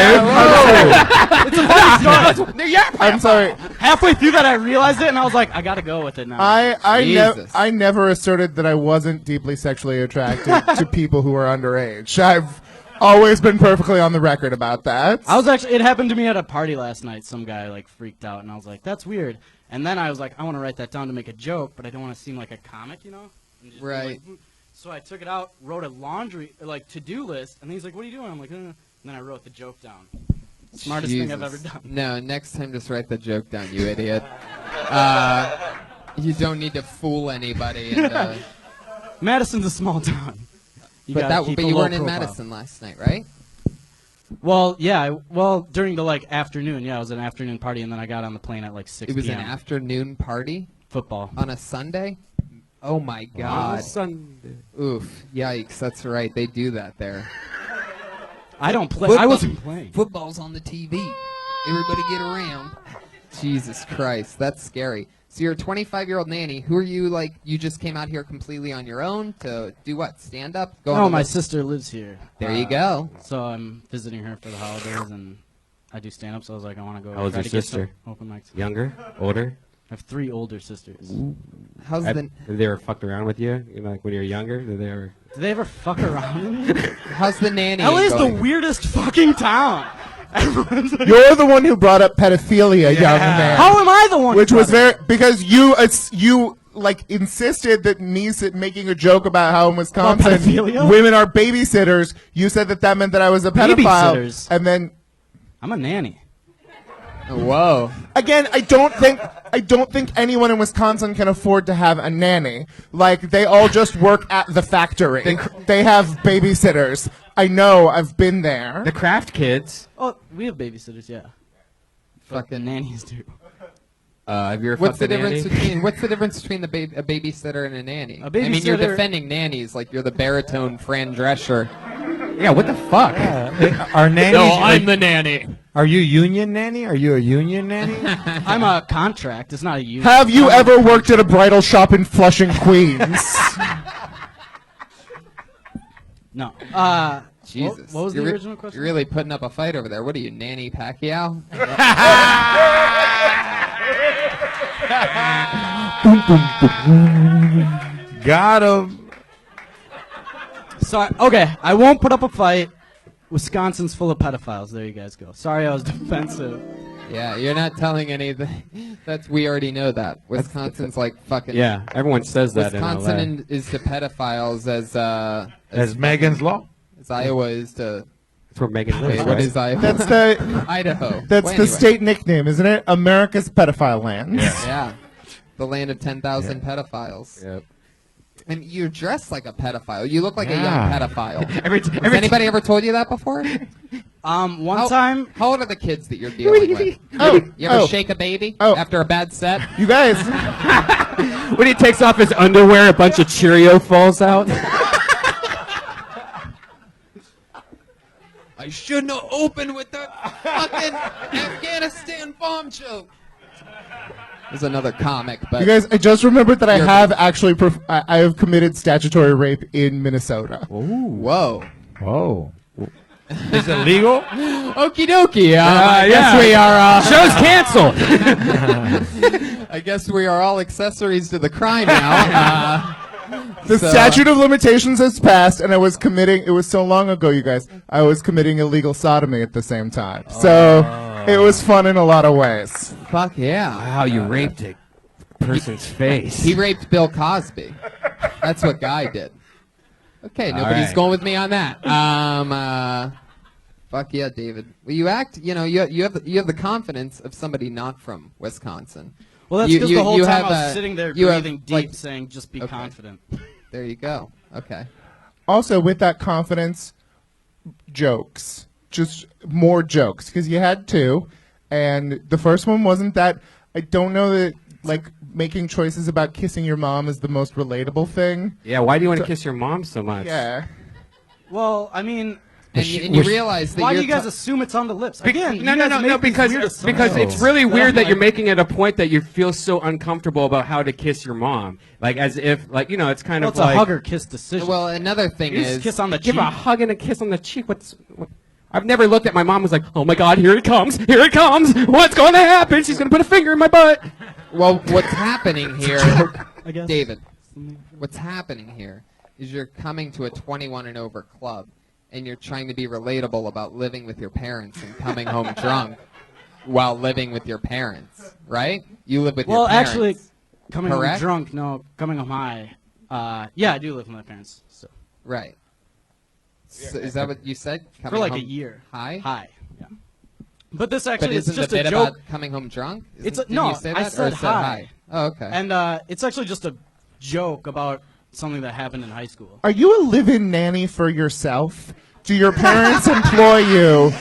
It's a funny story.
I'm sorry.
Halfway through that, I realized it, and I was like, I gotta go with it now.
I never asserted that I wasn't deeply sexually attracted to people who are underage. I've always been perfectly on the record about that.
It happened to me at a party last night. Some guy like freaked out, and I was like, that's weird. And then I was like, I want to write that down to make a joke, but I don't want to seem like a comic, you know? And just be
Right.
like, so I took it out, wrote a to-do list, and he's like, what are you doing? I'm like, and then I wrote the joke down. Smartest thing I've ever
Jesus.
done.
No, next time just write the joke down, you idiot. You don't need to fool anybody. And,
Madison's a small town.
but you weren't in Madison last night, right?
Well, yeah. Well, during the afternoon, yeah, it was an afternoon party, and then I got on the plane at 6
It was
p.m.
an afternoon party
Football.
on a Sunday? Oh my God.
Sunday.
Oof. Yikes, that's right. They do that there.
I don't play. I wasn't playing.
Football's on the TV. Everybody get around. Jesus Christ, that's scary. So you're a 25-year-old nanny. Who are you, you just came out here completely on your own to do what? Stand up?
No, my sister lives here.
There you go.
So I'm visiting her for the holidays, and I do stand-up, so I was like, I want to go
How old's
try
your
to get
sister?
some open mics.
Younger? Older?
I have 3 older sisters.
How's
Did
the...
they ever fucked around with you? When you were younger? Did they ever?
Do they ever fuck around?
How's the nanny
LA's
going?
the weirdest fucking town. Everyone's like,
You're the one who brought up pedophilia, young man.
how am I the one?
Which
who
was
brought it
very because you insisted that me making a joke about how in Wisconsin
pedophilia?
women are babysitters. You said that meant that I was a pedophile,
Babysitters?
and then
I'm a nanny.
Whoa.
again, I don't think anyone in Wisconsin can afford to have a nanny. They all just work at the factory. They have babysitters. I know. I've been there.
The craft kids.
Oh, we have babysitters, yeah.
Fucking
nannies do.
Have you ever
What's the
fucked a nanny?
difference between a babysitter and a nanny?
A
I mean, you're
babysitter-
defending nannies like you're the baritone Fran Drescher.
Yeah, what the fuck?
Are nannies?
the nanny.
Are you union nanny? Are you a union nanny?
I'm a contract. It's not a union.
Have you ever worked at a bridal shop in Flushing, Queens?
No.
Jesus.
What was the original question?
You're really putting up a fight over there. What are you, Nanny Pacquiao?
Got him.
So, okay, I won't put up a fight. Wisconsin's full of pedophiles. There you guys go. Sorry I was defensive.
Yeah, you're not telling anything. We already know that. Wisconsin's fucking...
Yeah, everyone says that
Wisconsin
in LA.
is to pedophiles
As Megan's Law?
as Iowa is to...
That's where Megan lives,
Wait,
right?
what is Iowa?
That's the
Idaho.
that's
Well,
the
anyway.
state nickname, isn't it? America's pedophile land.
Yeah. The land of 10,000 pedophiles.
Yep.
And you're dressed like a pedophile. You look like a young
Yeah.
pedophile.
Every
Anybody ever told you that before?
One time,
How old are the kids that you're dealing with? You ever shake a baby after a bad set?
You guys,
when he takes off his underwear, a bunch of Cheerio falls out.
I shouldn't have opened with the fucking Afghanistan bomb joke. There's another comic, but
you guys, I just remembered that I
You're-
have actually I have committed statutory rape in Minnesota.
whoa.
Whoa. Is it legal?
Okie dokie. I guess we are.
Show's canceled.
I guess we are all accessories to the crime now.
The statute of limitations has passed, and I was committing. It was so long ago, you guys. I was committing illegal sodomy at the same time. So it was fun in a lot of ways.
Fuck yeah.
Wow, you raped a person's face.
He raped Bill Cosby. That's what Guy did. Okay, nobody's
right.
going with me on that. Fuck yeah, David. Well, you act. You have the confidence of somebody not from Wisconsin.
well, that's
You-
because
you-
the whole
you
time
have
I was
a-
sitting there
you have,
breathing deep,
like-
saying, just be
Okay.
confident.
There you go. Okay.
Also, with that confidence, jokes, just more jokes, because you had 2, and the first one wasn't that. I don't know that making choices about kissing your mom is the most relatable thing.
Yeah, why do you want to kiss your mom so much?
Yeah.
Well, I mean,
And you realize that
why do
you're
you guys assume it's on the lips? Again,
No,
you guys make these
because
weird
it's
assumptions.
really
That
weird
I'm
that you're
like-
making it a point that you feel so uncomfortable about how to kiss your mom, as if it's kind
Well,
of
it's
like
a hug or kiss decision.
Well, another thing
You just
is
kiss on the
give
cheek.
a hug and a kiss on the cheek. What? I've never looked at my mom and was like, oh my god, here it comes, what's going to happen? She's going to put a finger in my butt.
Well, what's happening here,
I guess.
David? What's happening here is you're coming to a 21 and over club, and you're trying to be relatable about living with your parents and coming home drunk while living with your parents, right? You live with your
Well,
parents.
actually, coming home
Correct?
drunk, no, coming home high. Yeah, I do live with my parents. So.
Right. So is that what you said?
For
Coming
like a
home
year.
High?
High, yeah. But this
But
actually is
isn't
just
the
a
bit
joke.
about coming home drunk?
It's
Didn't
no,
you say
I
that, or
said
it
high.
Oh, okay.
And it's actually just a joke about something that happened in high school.
Are you a live-in nanny for yourself? Do your parents employ you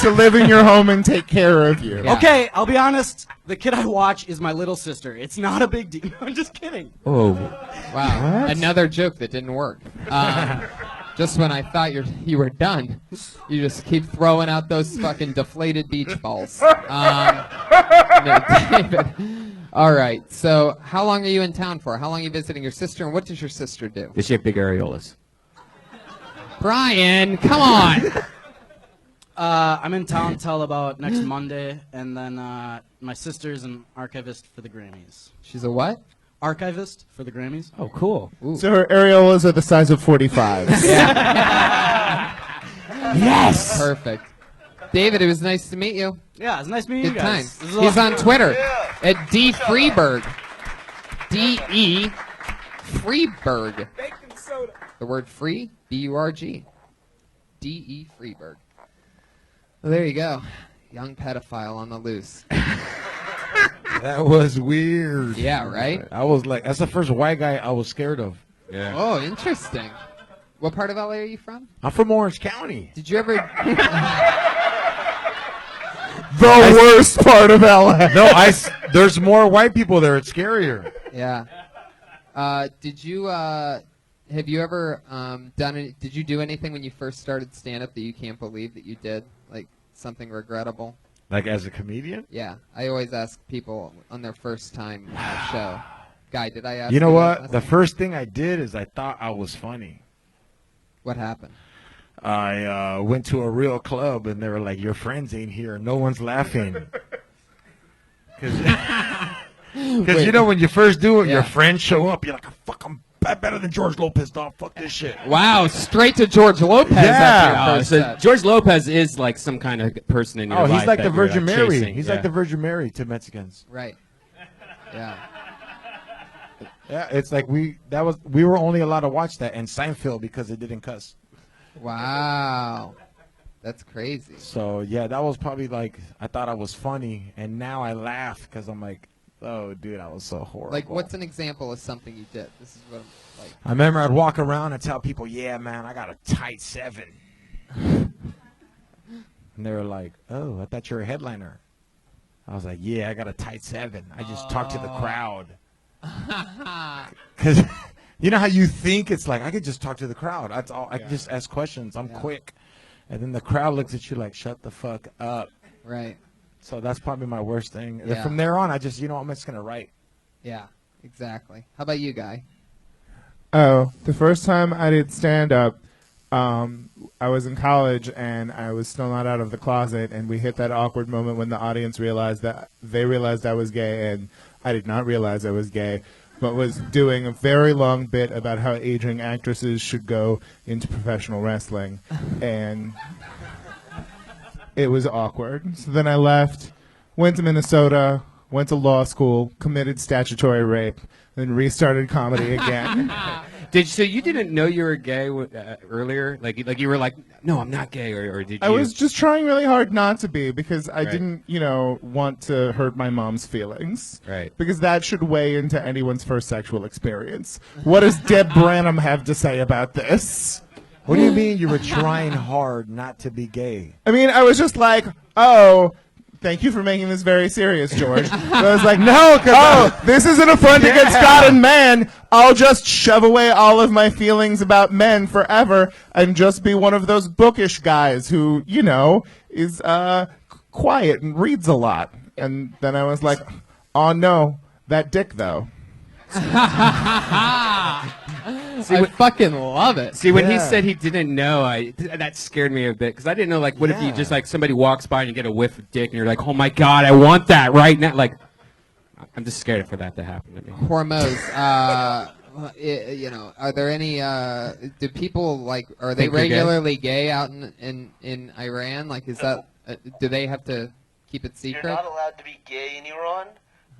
to live in your home and take care of you?
Yeah.
Okay, I'll be honest. The kid I watch is my little sister. It's not a big deal. I'm just kidding.
Oh,
Wow. Another joke that didn't work. Just when I thought you were done, you just keep throwing out those fucking deflated beach balls. No, David. All right. So how long are you in town for? How long are you visiting your sister, and what does your sister do?
does she have big areolas?
Brian, come on.
I'm in town till about next Monday, and then my sister's an archivist for the Grammys.
She's a what?
Archivist for the Grammys.
Oh, cool.
So her areolas are the size of 45s.
Yes. Perfect. David, it was nice to meet you.
Yeah, it's nice meeting you
Good
guys.
time. He's on Twitter at D Freeberg. D-E Freeberg.
Bacon soda.
The word free, B-U-R-G. D-E Freeberg. Well, there you go. Young pedophile on the loose.
That was weird.
Yeah, right?
I was like, that's the first white guy I was scared of.
Yeah.
Oh, interesting. What part of LA are you from?
I'm from Orange County.
Did you ever...
The worst part of LA.
No, there's more white people there. It's scarier.
Yeah. Did you... have you ever did you do anything when you first started stand-up that you can't believe that you did? Like, something regrettable?
Like as a comedian?
Yeah. I always ask people on their first time on the show. Guy, did I ask
You know what?
that?
The first thing I did is I thought I was funny.
What happened?
I went to a real club and they were like, your friends ain't here. No one's laughing. Because you know when you first do it, your friends show up. You're like, fuck, I'm better than George Lopez, dog. Fuck this shit.
Wow, straight to George Lopez.
Yeah.
So George Lopez is like some kind of person in your life.
He's like
that
the
you're,
Virgin Mary.
chasing.
He's
Yeah.
like the Virgin Mary to Mexicans.
Right. Yeah.
Yeah, it's like we were only allowed to watch that and Seinfeld because it didn't cuss.
Wow. That's crazy.
So yeah, that was probably like I thought I was funny, and now I laugh because I'm like, oh dude, I was so horrible.
Like, what's an example of something you did? This is what I'm like.
I remember I'd walk around and tell people, yeah, man, I got a tight 7. And they were like, oh, I thought you were a headliner. I was like, yeah, I got a tight 7. I just talk to the crowd. Because you know how you think it's like, I could just talk to the crowd. That's all. I can just ask questions. I'm quick. And then the crowd looks at you like, shut the fuck up.
Right.
So that's probably my worst thing.
Yeah.
From there on, I just, I'm just going to write.
Yeah, exactly. How about you, Guy?
Oh, the first time I did stand-up, I was in college and I was still not out of the closet, and we hit that awkward moment when the audience realized that they realized I was gay, and I did not realize I was gay, but was doing a very long bit about how aging actresses should go into professional wrestling, and it was awkward. So then I left, went to Minnesota, went to law school, committed statutory rape, then restarted comedy again.
So you didn't know you were gay earlier? Like you were like, no, I'm not gay, or did you?
I was just trying really hard not to be because I
Right.
didn't, want to hurt my mom's feelings.
Right.
Because that should weigh into anyone's first sexual experience. What does Deb Branum have to say about this?
What do you mean you were trying hard not to be gay?
I mean, I was just like, oh, thank you for making this very serious, George. But I was like, no, this is an affront against God and man. I'll just shove away all of my feelings about men forever and just be one of those bookish guys who, is quiet and reads a lot. And then I was like, oh no, that dick though.
I fucking love it.
See, when he said he didn't know, that scared me a bit because I didn't know. Like, what if you just like somebody walks by and you get a whiff of dick and you're like, oh my god, I want that right now. Like, I'm just scared for that to happen to me.
Hormones. Are there any? Do people are they
Think you're gay?
regularly gay out in Iran? Like, is that? Do they have to keep it secret?
You're not allowed to be gay in Iran,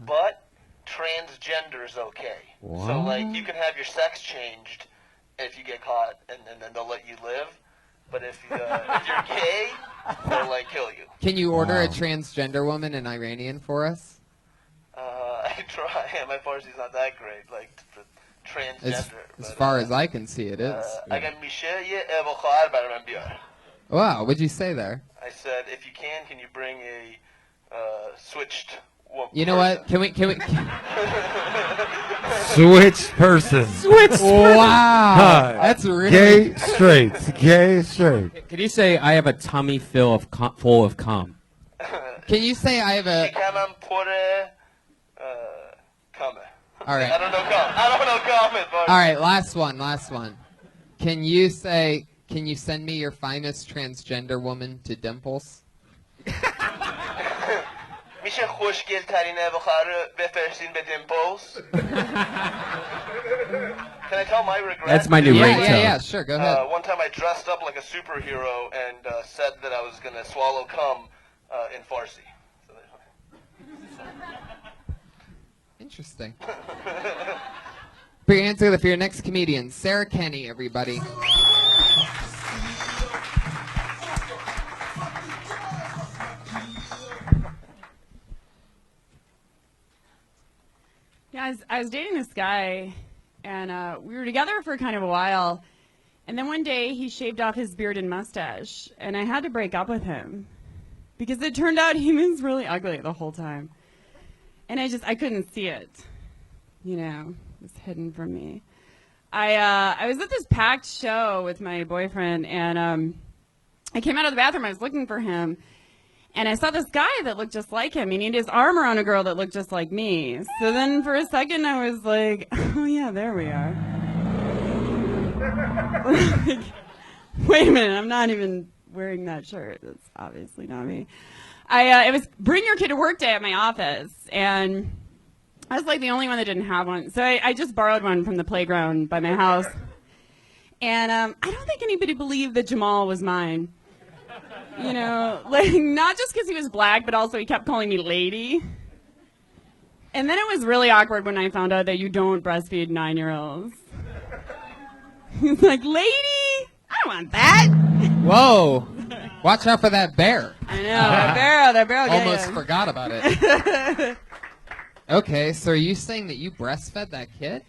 but transgender is okay.
What?
So, you can have your sex changed if you get caught, and then they'll let you live. But if you're gay, they'll, kill you.
Can you order a transgender woman in Iranian for us?
I try. My Farsi's not that great. transgender.
As far as I can see, it is.
اگر میشه یه اوا خواهر برای من بیار.
Wow, what'd you say there?
I said, if you can you bring a switched woman?
You know what? Can we?
Switch person.
Switch.
Wow, that's really
Gay straight. Gay straight.
Can you say I have a tummy full of cum?
Can you say I have a?
شکمم پر کامه.
All right.
I don't know comment, but.
All right, last one. Can you say? Can you send me your finest transgender woman to Dimples?
میشه خوشگل ترین اوا خواهر بفرستین به Dimples? Can I tell my regret?
That's my new ringtone.
Yeah, sure, go ahead.
One time I dressed up like a superhero and said that I was going to swallow cum in Farsi.
Interesting. Put your hands together for your next comedian, Sarah Kenny, everybody.
Yeah, I was dating this guy, and we were together for kind of a while. And then one day, he shaved off his beard and mustache, and I had to break up with him. Because it turned out he was really ugly the whole time. And I couldn't see it. You know, it was hidden from me. I was at this packed show with my boyfriend, and I came out of the bathroom, I was looking for him, and I saw this guy that looked just like him. He had his arm around a girl that looked just like me. So then for a second I was like, oh yeah, there we are. Like, wait a minute, I'm not even wearing that shirt. That's obviously not me. It was Bring Your Kid to Work Day at my office, and I was like the only one that didn't have one. So I just borrowed one from the playground by my house. And I don't think anybody believed that Jamal was mine. You know, like, not just because he was black, but also he kept calling me lady. And then it was really awkward when I found out that you don't breastfeed 9-year-olds. He's like, lady? I don't want that.
Whoa. Watch out for that bear.
I know, that barrel.
Almost forgot about it. Okay, so are you saying that you breastfed that kid?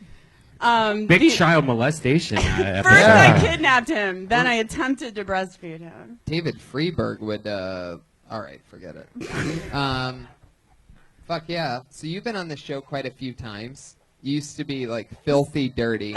Big child molestation.
First I kidnapped him, then I attempted to breastfeed him.
David Freeberg would, all right, forget it. Fuck yeah. So you've been on the show quite a few times. You used to be, like, filthy dirty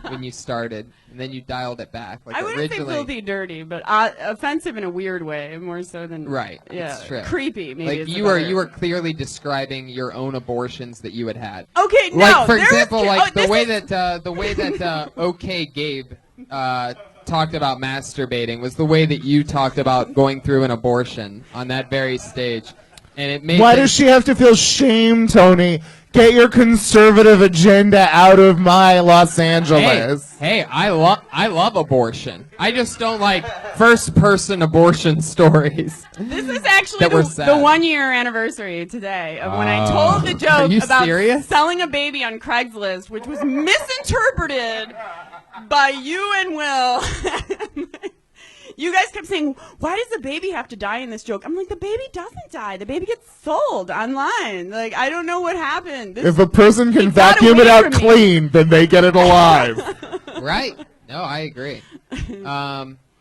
when you started, and then you dialed it back. Like,
I wouldn't say filthy dirty, but offensive in a weird way, more so than...
Right,
yeah,
it's true.
Creepy, maybe.
Like, you were clearly describing your own abortions that you had had.
Okay, no.
Like, for example, the way that OK Gabe talked about masturbating was the way that you talked about going through an abortion on that very stage. And it made
Why does she have to feel shame, Tony? Get your conservative agenda out of my Los Angeles.
Hey, I love abortion. I just don't like first-person abortion stories.
This is actually
that were
the
sad.
1-year anniversary today of when I told the joke about
serious?
selling a baby on Craigslist, which was misinterpreted by you and Will. You guys kept saying, why does the baby have to die in this joke? I'm like, the baby doesn't die. The baby gets sold online. Like, I don't know what happened.
If a person can vacuum it out clean, then they get it alive.
Right. No, I agree.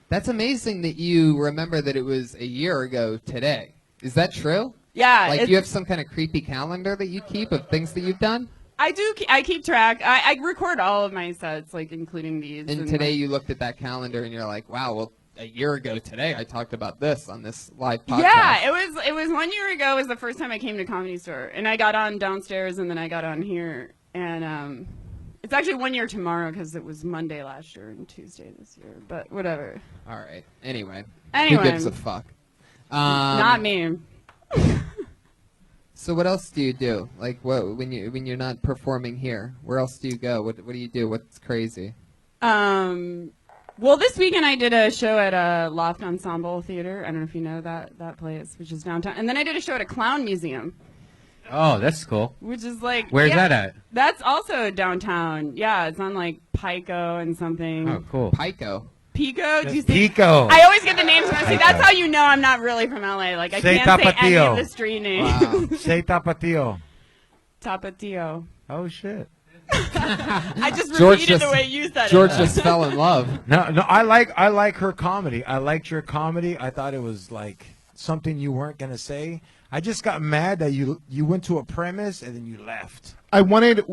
That's amazing that you remember that it was a year ago today. Is that true?
Yeah.
Like, you have some kind of creepy calendar that you keep of things that you've done?
I do. I keep track. I record all of my sets, like, including these.
And today you looked at that calendar and you're like, wow, well, a year ago today I talked about this on this live podcast.
Yeah, it was 1 year ago was the first time I came to Comedy Store, and I got on downstairs and then I got on here, and it's actually 1 year tomorrow because it was Monday last year and Tuesday this year, but whatever.
All right. Anyway.
Who
gives a fuck?
Not me.
So what else do you do? Like, what when you're not performing here? Where else do you go? What do you do? What's crazy?
Well, this weekend I did a show at a Loft Ensemble Theater. I don't know if you know that place, which is downtown. And then I did a show at a clown museum.
Oh, that's cool.
Which is like...
Where's that at?
That's also downtown. Yeah, it's on like Pico and something.
Oh, cool.
Pico.
Pico? Do you see?
Pico.
I always get the names wrong. See, that's how you know I'm not really from LA. Like, I can't say any of the street names.
Wow. Say Tapatio.
Tapatio.
Oh, shit.
I just
George
repeated
just-
the way you said
George
it.
just fell in love.
No, I like her comedy. I liked your comedy. I thought it was like something you weren't gonna say. I just got mad that you went to a premise and then you left.
I wanted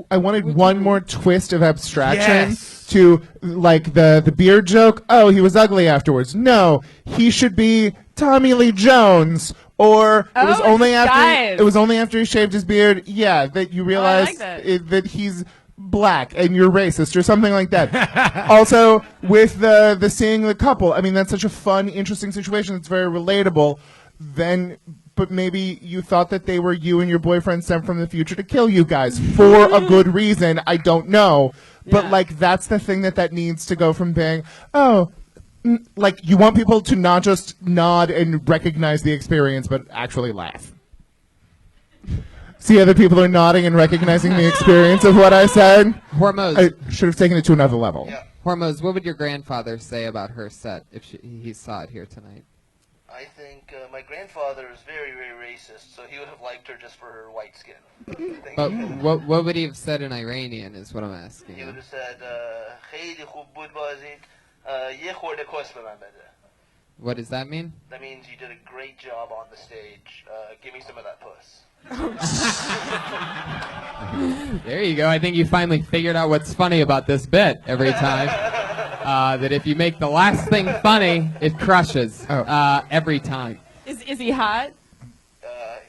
one more twist of abstraction
Yes.
to like the beard joke. Oh, he was ugly afterwards. No, he should be Tommy Lee Jones. Or it was
Oh,
only after
disguise.
it was only after he shaved his beard. Yeah, that you realize that he's black and you're racist or something like that. Also, with the seeing the couple, I mean that's such a fun, interesting situation. It's very relatable. But maybe you thought that they were you and your boyfriend sent from the future to kill you guys for a good reason. I don't know. But, like, that's the thing that needs to go from being, like, you want people to not just nod and recognize the experience, but actually laugh. See, other people are nodding and recognizing the experience of what I said.
Hormoz.
I should have taken it to another level.
Yeah.
Hormoz, what would your grandfather say about her set if he saw it here tonight?
I think my grandfather is very, very racist, so he would have liked her just for her white skin.
But what would he have said in Iranian is what I'm asking.
He would have said, "خیلی خوب بود بازید. یه خورده کس به من بده."
What does that mean?
That means you did a great job on the stage. Give me some of that puss.
There you go. I think you finally figured out what's funny about this bit every time. That if you make the last thing funny, it crushes every time.
Is he hot?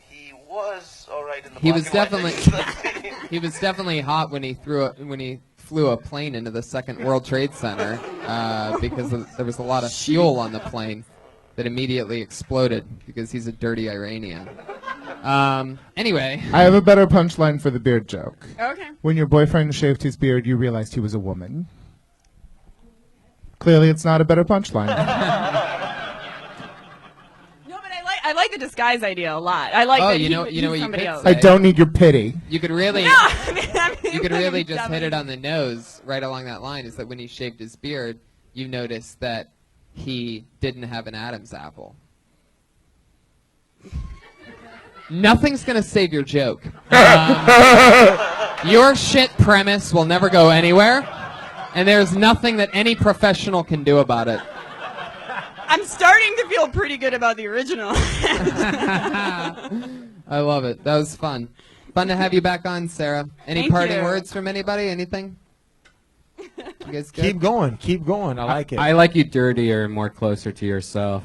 He was all right in the
He
black
was
and
definitely
white.
he was definitely hot when he flew a plane into the Second World Trade Center because there was a lot of fuel on the plane that immediately exploded because he's a dirty Iranian. Anyway,
I have a better punchline for the beard joke.
Okay.
When your boyfriend shaved his beard, you realized he was a woman. Clearly, it's not a better punchline.
No, but I like the disguise idea a lot. I like that
you know
he's
what you
somebody
could
else.
say?
I don't need your pity.
You could really,
No, I mean,
you could really just hit
definitely.
it on the nose right along that line. Is that when he shaved his beard, you noticed that he didn't have an Adam's apple. Nothing's gonna save your joke. Your shit premise will never go anywhere, and there's nothing that any professional can do about it.
I'm starting to feel pretty good about the original.
I love it. That was fun. Fun to have you back on, Sarah. Any
Thank
parting
you.
words from anybody? Anything? You guys good?
Keep going. Keep going. I like it.
I like you dirtier and more closer to yourself,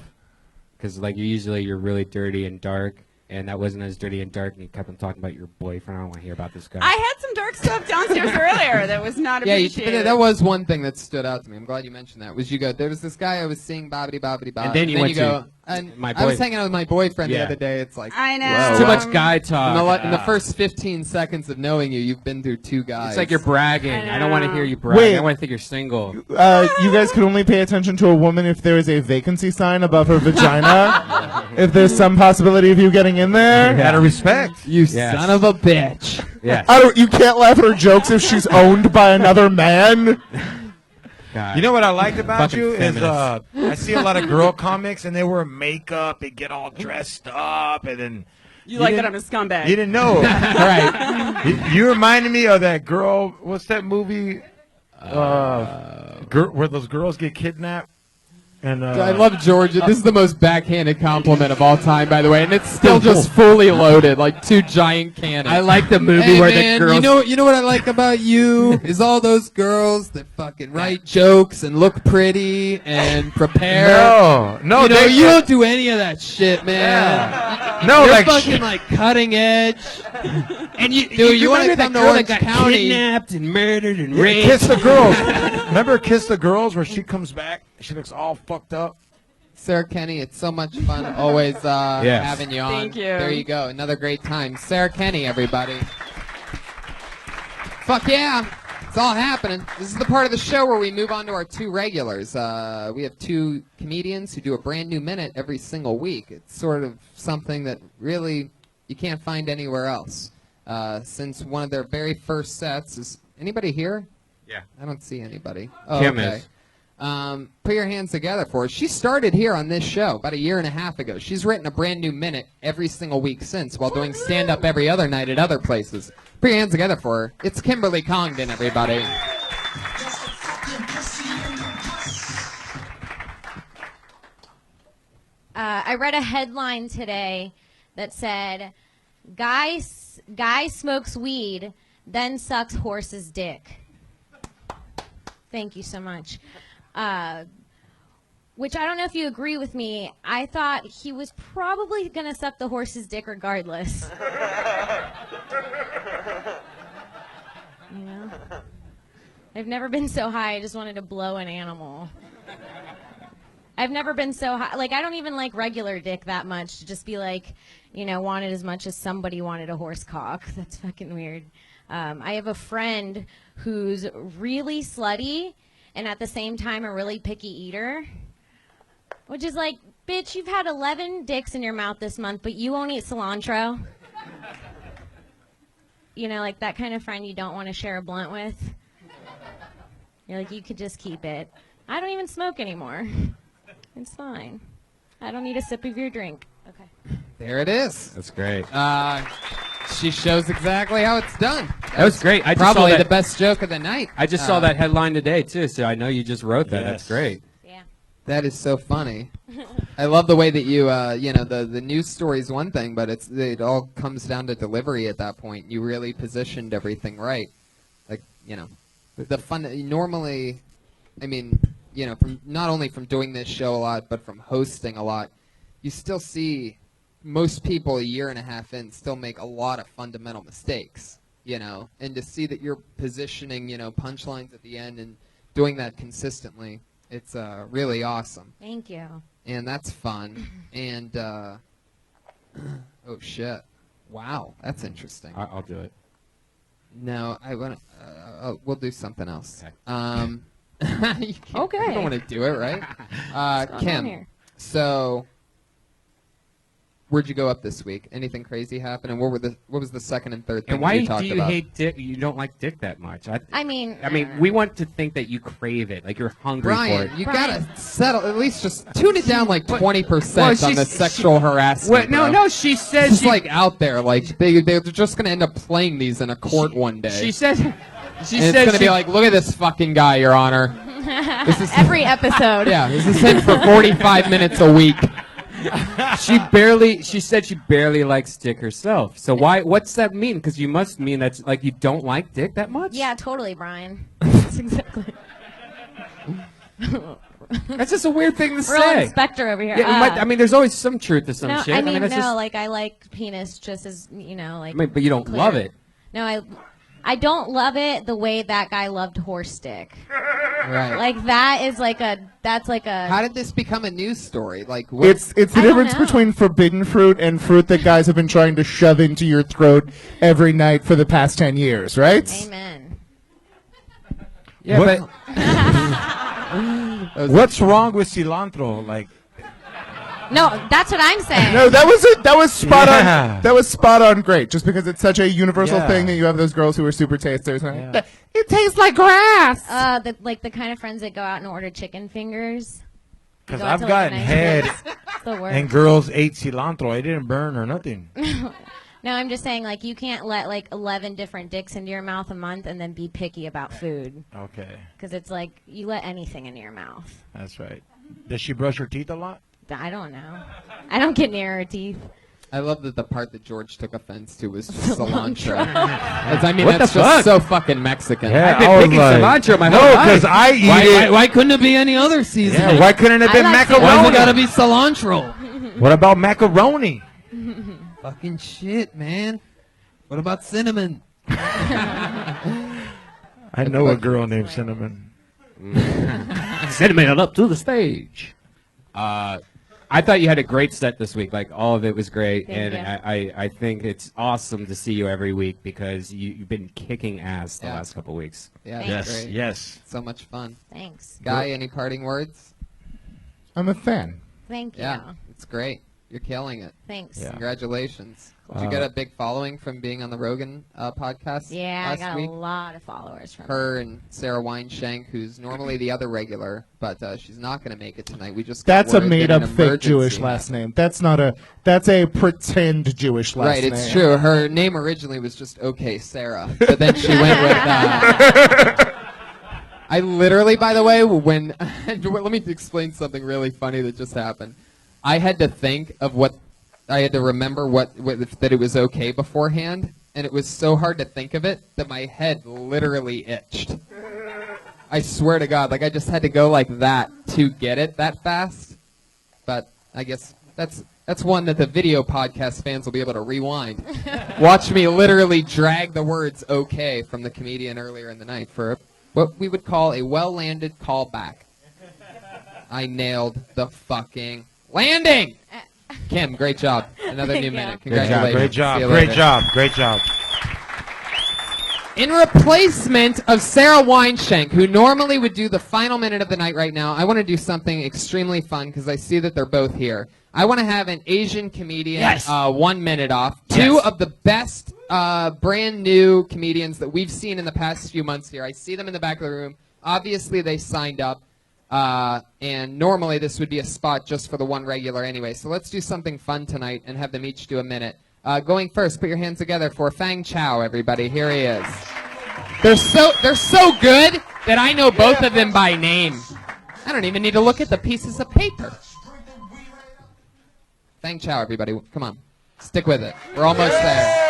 because like you're really dirty and dark, and that wasn't as dirty and dark. And you kept on talking about your boyfriend. I don't want to hear about this guy.
I had some dark stuff downstairs earlier that was not
Yeah,
appreciated.
that was one thing that stood out to me. I'm glad you mentioned that. Was you go, there was this guy I was seeing bobbity bobbity bob.
And then you went
go,
to
and
my
I was
boy-
hanging out with my boyfriend the
Yeah.
other day. It's like,
I know.
whoa,
It's too much guy talk.
in the first 15 seconds of knowing you, you've been through two guys.
It's like you're bragging.
I
I don't want to
know.
hear you brag.
Wait.
I want to think you're single.
You guys can only pay attention to a woman if there is a vacancy sign above her vagina. If there's some possibility of you getting in there.
Out of respect.
You
Yes.
son of a bitch.
Yeah.
You can't laugh at her jokes if she's owned by another man.
God.
You know what I liked about
Fucking
you is
feminist.
I see a lot of girl comics and they wear makeup, they get all dressed up, and then
you like that
didn't-
I'm a scumbag.
You didn't know, right? You reminded me of that girl. What's that movie? Where those girls get kidnapped. And
I love Georgia. This is the most backhanded compliment of all time, by the way, and it's still just fully loaded, like two giant cannons.
I like the movie
Hey,
where
man,
the girls.
you know what I like about you is all those girls that fucking write jokes and look pretty and prepare.
No,
You don't do any of that shit, man.
No,
You're
like
fucking like cutting edge.
And
Dude, you want to
remember that
come to
girl
Orange
that got
County?
kidnapped and murdered and raped?
Kiss the Girls. Remember Kiss the Girls where she comes back, she looks all fucked up.
Sarah Kenny, it's so much fun always
Yes.
having you on.
Thank you.
There you go. Another great time. Sarah Kenny, everybody. Fuck yeah. It's all happening. This is the part of the show where we move on to our two regulars. We have two comedians who do a brand new minute every single week. It's sort of something that really you can't find anywhere else. Since one of their very first sets is... Anybody here?
Yeah.
I don't see anybody. Oh,
Kim
okay.
is.
Put your hands together for her. She started here on this show about 1.5 years ago. She's written a brand new minute every single week since, while doing stand-up every other night at other places. Put your hands together for her. It's Kimberley Congdon, everybody.
I read a headline today that said, guy smokes weed, then sucks horse's dick. Thank you so much. Which I don't know if you agree with me. I thought he was probably going to suck the horse's dick regardless. You know? I've never been so high, I just wanted to blow an animal. I've never been so high. Like, I don't even like regular dick that much to just be like, you know, wanted as much as somebody wanted a horse cock. That's fucking weird. I have a friend who's really slutty and at the same time a really picky eater, which is like, bitch, you've had 11 dicks in your mouth this month, but you won't eat cilantro. You know, like that kind of friend you don't want to share a blunt with. You're like, you could just keep it. I don't even smoke anymore. It's fine. I don't need a sip of your drink. Okay.
There it is.
That's great.
She shows exactly how it's done.
That was great. I just
Probably
saw that,
the best joke of the night.
I just saw that headline today, too, so I know you just wrote that. That's great.
Yeah.
That is so funny. I love the way that you, you know, the news story is one thing, but it all comes down to delivery at that point. You really positioned everything right. Like, you know, the fun, normally, I mean, you know, from not only from doing this show a lot, but from hosting a lot, you still see most people 1.5 years in still make a lot of fundamental mistakes, you know, and to see that you're positioning, you know, punchlines at the end and doing that consistently, it's really awesome.
Thank you.
And that's fun. And, oh, shit. Wow, that's interesting.
I'll do it.
No, I want to, we'll do something else.
Okay.
You don't want to do it, right?
What's going on
Kim,
here?
so where'd you go up this week? Anything crazy happen? And what was the second and third thing
And why
you talked
do you
about?
hate dick? You don't like dick that much.
I mean,
we want to think that you crave it, like you're hungry for
Brian,
it.
you gotta settle. At least just tune it down like 20%
Well,
on
she's-
the sexual harassment.
No,
bro.
no. She said
It's
she
like out there. Like they're just gonna end up playing these in a court one day.
She said. She
and
said
it's gonna
she,
be like, look at this fucking guy, Your Honor. This is
every episode.
Yeah, this is him for 45 minutes a week.
She said she barely likes dick herself. So what's that mean? Because you must mean that's like you don't like dick that much?
Yeah, totally, Brian. That's exactly.
That's just a weird thing to
We're
say.
on Spectre over here.
Yeah, I mean, there's always some truth to some
no,
shit.
I mean,
that's
no,
just,
like I like penis just as, you know, like.
I mean, but you don't
clear.
love it.
No, I don't love it the way that guy loved horse dick.
Right.
Like that is like that's like a.
How did this become a news story? Like, what?
It's the
I don't
difference
know.
between forbidden fruit and fruit that guys have been trying to shove into your throat every night for the past 10 years, right?
Amen.
Yeah,
but what's wrong with cilantro? Like,
No, that's what I'm saying.
No, that was spot
Yeah.
on. That was spot on great. Just because it's such a universal
Yeah.
thing that you have those girls who are super tasters. And
Yeah.
it tastes like grass.
The kind of friends that go out and order chicken fingers. They
because
go out
I've
to, like, a
gotten
nice
head
place. It's the worst.
and girls ate cilantro. It didn't burn or nothing.
No, I'm just saying, like, you can't let, like, 11 different dicks into your mouth a month and then be picky about food.
Okay,
Because it's like, you let anything into your mouth.
that's right. Does she brush her teeth a lot?
I don't know. I don't get near her teeth.
I love that the part that George took offense to was just cilantro. I mean,
What
that's
the
just
fuck?
so fucking Mexican.
Yeah,
I've been
I was
picking
like,
cilantro my
no,
whole life.
because I eat it.
Why couldn't it be any other seasoning?
Yeah, why couldn't it have been
I like
macaroni?
Why's it gotta be cilantro?
What about macaroni?
Fucking shit, man. What about cinnamon?
I know a girl named Cinnamon.
Cinnamon up to the stage. I thought you had a great set this week. Like all of it was great,
Thank
and
you.
I think it's awesome to see you every week because you've been kicking ass the
Yeah.
last couple weeks.
Yeah,
Yes,
that's great.
yes.
So much fun.
Thanks.
Guy, any parting words?
I'm a fan.
Thank you.
Yeah, it's great. You're killing it.
Thanks.
Yeah.
Congratulations. Did you get a big following from being on the Rogan podcast
Yeah,
last
I got
week?
a lot of followers from
Her and Sarah Weinshank, who's normally the other regular, but she's not going to make it tonight. We just got
That's a
word that
made-up
an
fake
emergency
Jewish last name. That's not a. That's a pretend Jewish last
right,
name.
it's true. Her name originally was just Okay Sarah, but then she went with. I literally, by the way, when let me explain something really funny that just happened. I had to think of what I had to remember what that it was okay beforehand, and it was so hard to think of it that my head literally itched. I swear to God, like I just had to go like that to get it that fast. But I guess that's one that the video podcast fans will be able to rewind. Watch me literally drag the words "okay" from the comedian earlier in the night for what we would call a well-landed callback. I nailed the fucking landing. Kim, great job. Another new minute. Congratulations.
Great job.
See you
Great
later.
job. Great job.
In replacement of Sarah Weinshank, who normally would do the final minute of the night right now, I want to do something extremely fun because I see that they're both here. I want to have an Asian comedian 1 minute off. Two of the best brand new comedians that we've seen in the past few months here. I see them in the back of the room. Obviously, they signed up. And normally this would be a spot just for the one regular anyway. So let's do something fun tonight and have them each do a minute. Going first, put your hands together for Fang Chow, everybody. Here he is. They're so good that I know both of them by name. I don't even need to look at the pieces of paper. Fang Chow, everybody. Come on. Stick with it. We're almost there.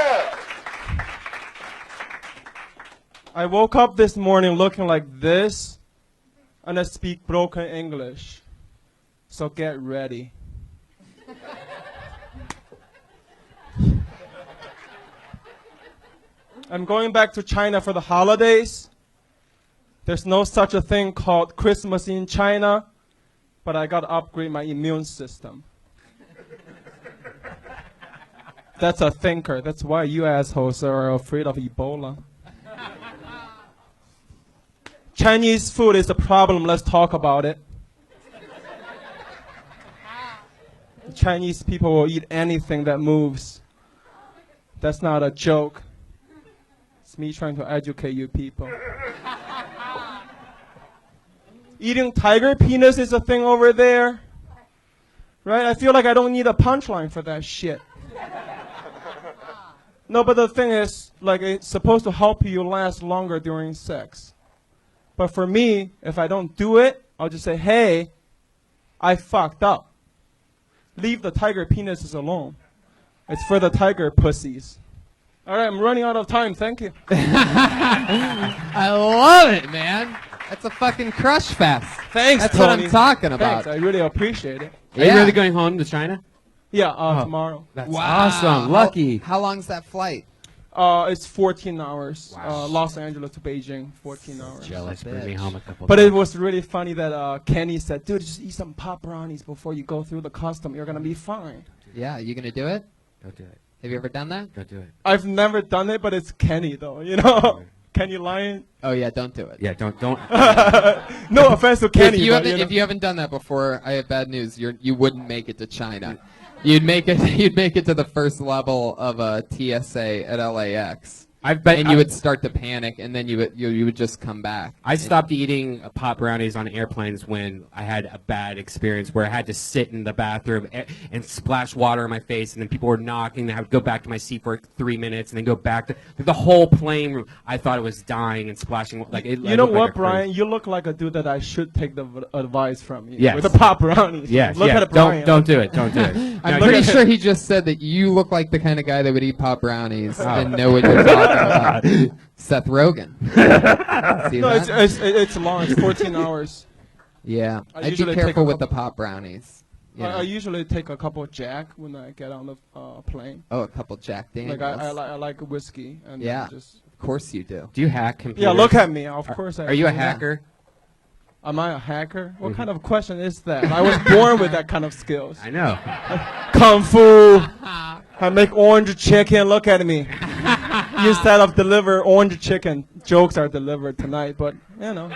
I woke up this morning looking like this, and I speak broken English. So get ready. I'm going back to China for the holidays. There's no such a thing called Christmas in China, but I gotta upgrade my immune system. That's a thinker. That's why you assholes are afraid of Ebola. Chinese food is a problem. Let's talk about it. Chinese people will eat anything that moves. That's not a joke. It's me trying to educate you people. Eating tiger penis is a thing over there. Right? I feel like I don't need a punchline for that shit. No, but the thing is, like, it's supposed to help you last longer during sex. But for me, if I don't do it, I'll just say, hey, I fucked up. Leave the tiger penises alone. It's for the tiger pussies. All right, I'm running out of time. Thank you.
I love it, man. That's a fucking crush fest.
Thanks,
That's
Tony.
what I'm talking about.
Thanks, I really appreciate it.
Are you really going home to China?
Yeah, tomorrow.
That's awesome. Lucky.
How long's that flight?
It's 14 hours. Los Angeles to Beijing, 14 hours.
Jealous. Bring me home a couple
But
times.
it was really funny that Kenny said, dude, just eat some pop brownies before you go through the custom. You're going to be fine.
Yeah, you gonna do it?
Don't do it.
Have you ever done that?
Don't do it.
I've never done it, but it's Kenny, though, you know? Kenny Lyon.
Oh, yeah, don't do it.
Yeah, don't.
No offense to Kenny,
If you,
but,
haven't,
know.
if you haven't done that before, I have bad news. You wouldn't make it to China. You'd make it to the first level of a TSA at LAX. And you would start to panic, and then you would just come back.
I stopped eating pop brownies on airplanes when I had a bad experience where I had to sit in the bathroom and splash water on my face, and then people were knocking, and I would go back to my seat for 3 minutes, and then go back to the whole plane. I thought it was dying and splashing. Like it,
You know what, Brian? You look like a dude that I should take the advice from. You
Yes.
With the pop brownies.
Yes.
Look at it, Brian.
Don't do it. Don't do it.
I'm pretty sure he just said that you look like the kind of guy that would eat pop brownies and know what you're talking about. Seth Rogen. See
No,
that?
it's long. It's 14 hours.
Yeah,
I
I'd be
usually take
careful
a
with the pop brownies. You know.
I usually take a couple of Jack when I get on the plane.
Oh, a couple Jack Daniels.
Like I like whiskey. And
Yeah,
just
of course you do.
Do you hack computers?
Yeah, look at me. Of course I
Are you a
do.
hacker?
Am I a hacker? What kind of question is that? I was born with that kind of skills.
I know.
Kung Fu. I make orange chicken. Look at me. Instead of deliver orange chicken, jokes are delivered tonight. But you know.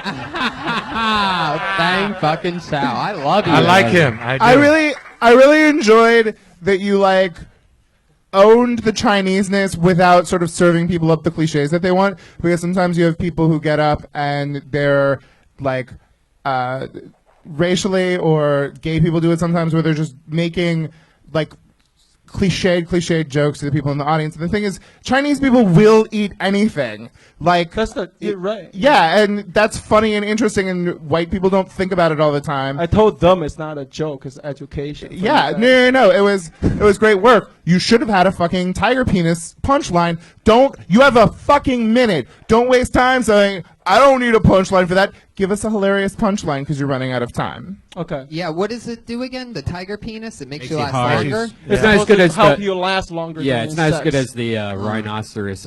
Fang fucking Chow. I love you.
I like him. I do.
I really enjoyed that you like owned the Chineseness without sort of serving people up the cliches that they want, because sometimes you have people who get up and they're like racially, or gay people do it sometimes, where they're just making like cliched jokes to the people in the audience. And the thing is, Chinese people will eat anything. Like
you're right.
Yeah, and that's funny and interesting, and white people don't think about it all the time.
I told them it's not a joke, it's education.
Yeah, no. It was great work. You should have had a fucking tiger penis punchline. You have a fucking minute. Don't waste time saying, I don't need a punchline for that. Give us a hilarious punchline because you're running out of time.
Okay.
Yeah, what does it do again? The tiger penis? It makes you
you
last
hard.
longer?
It's not as good as
help
the,
you last longer.
Yeah, it's not
during
as good
sex.
as the rhinoceros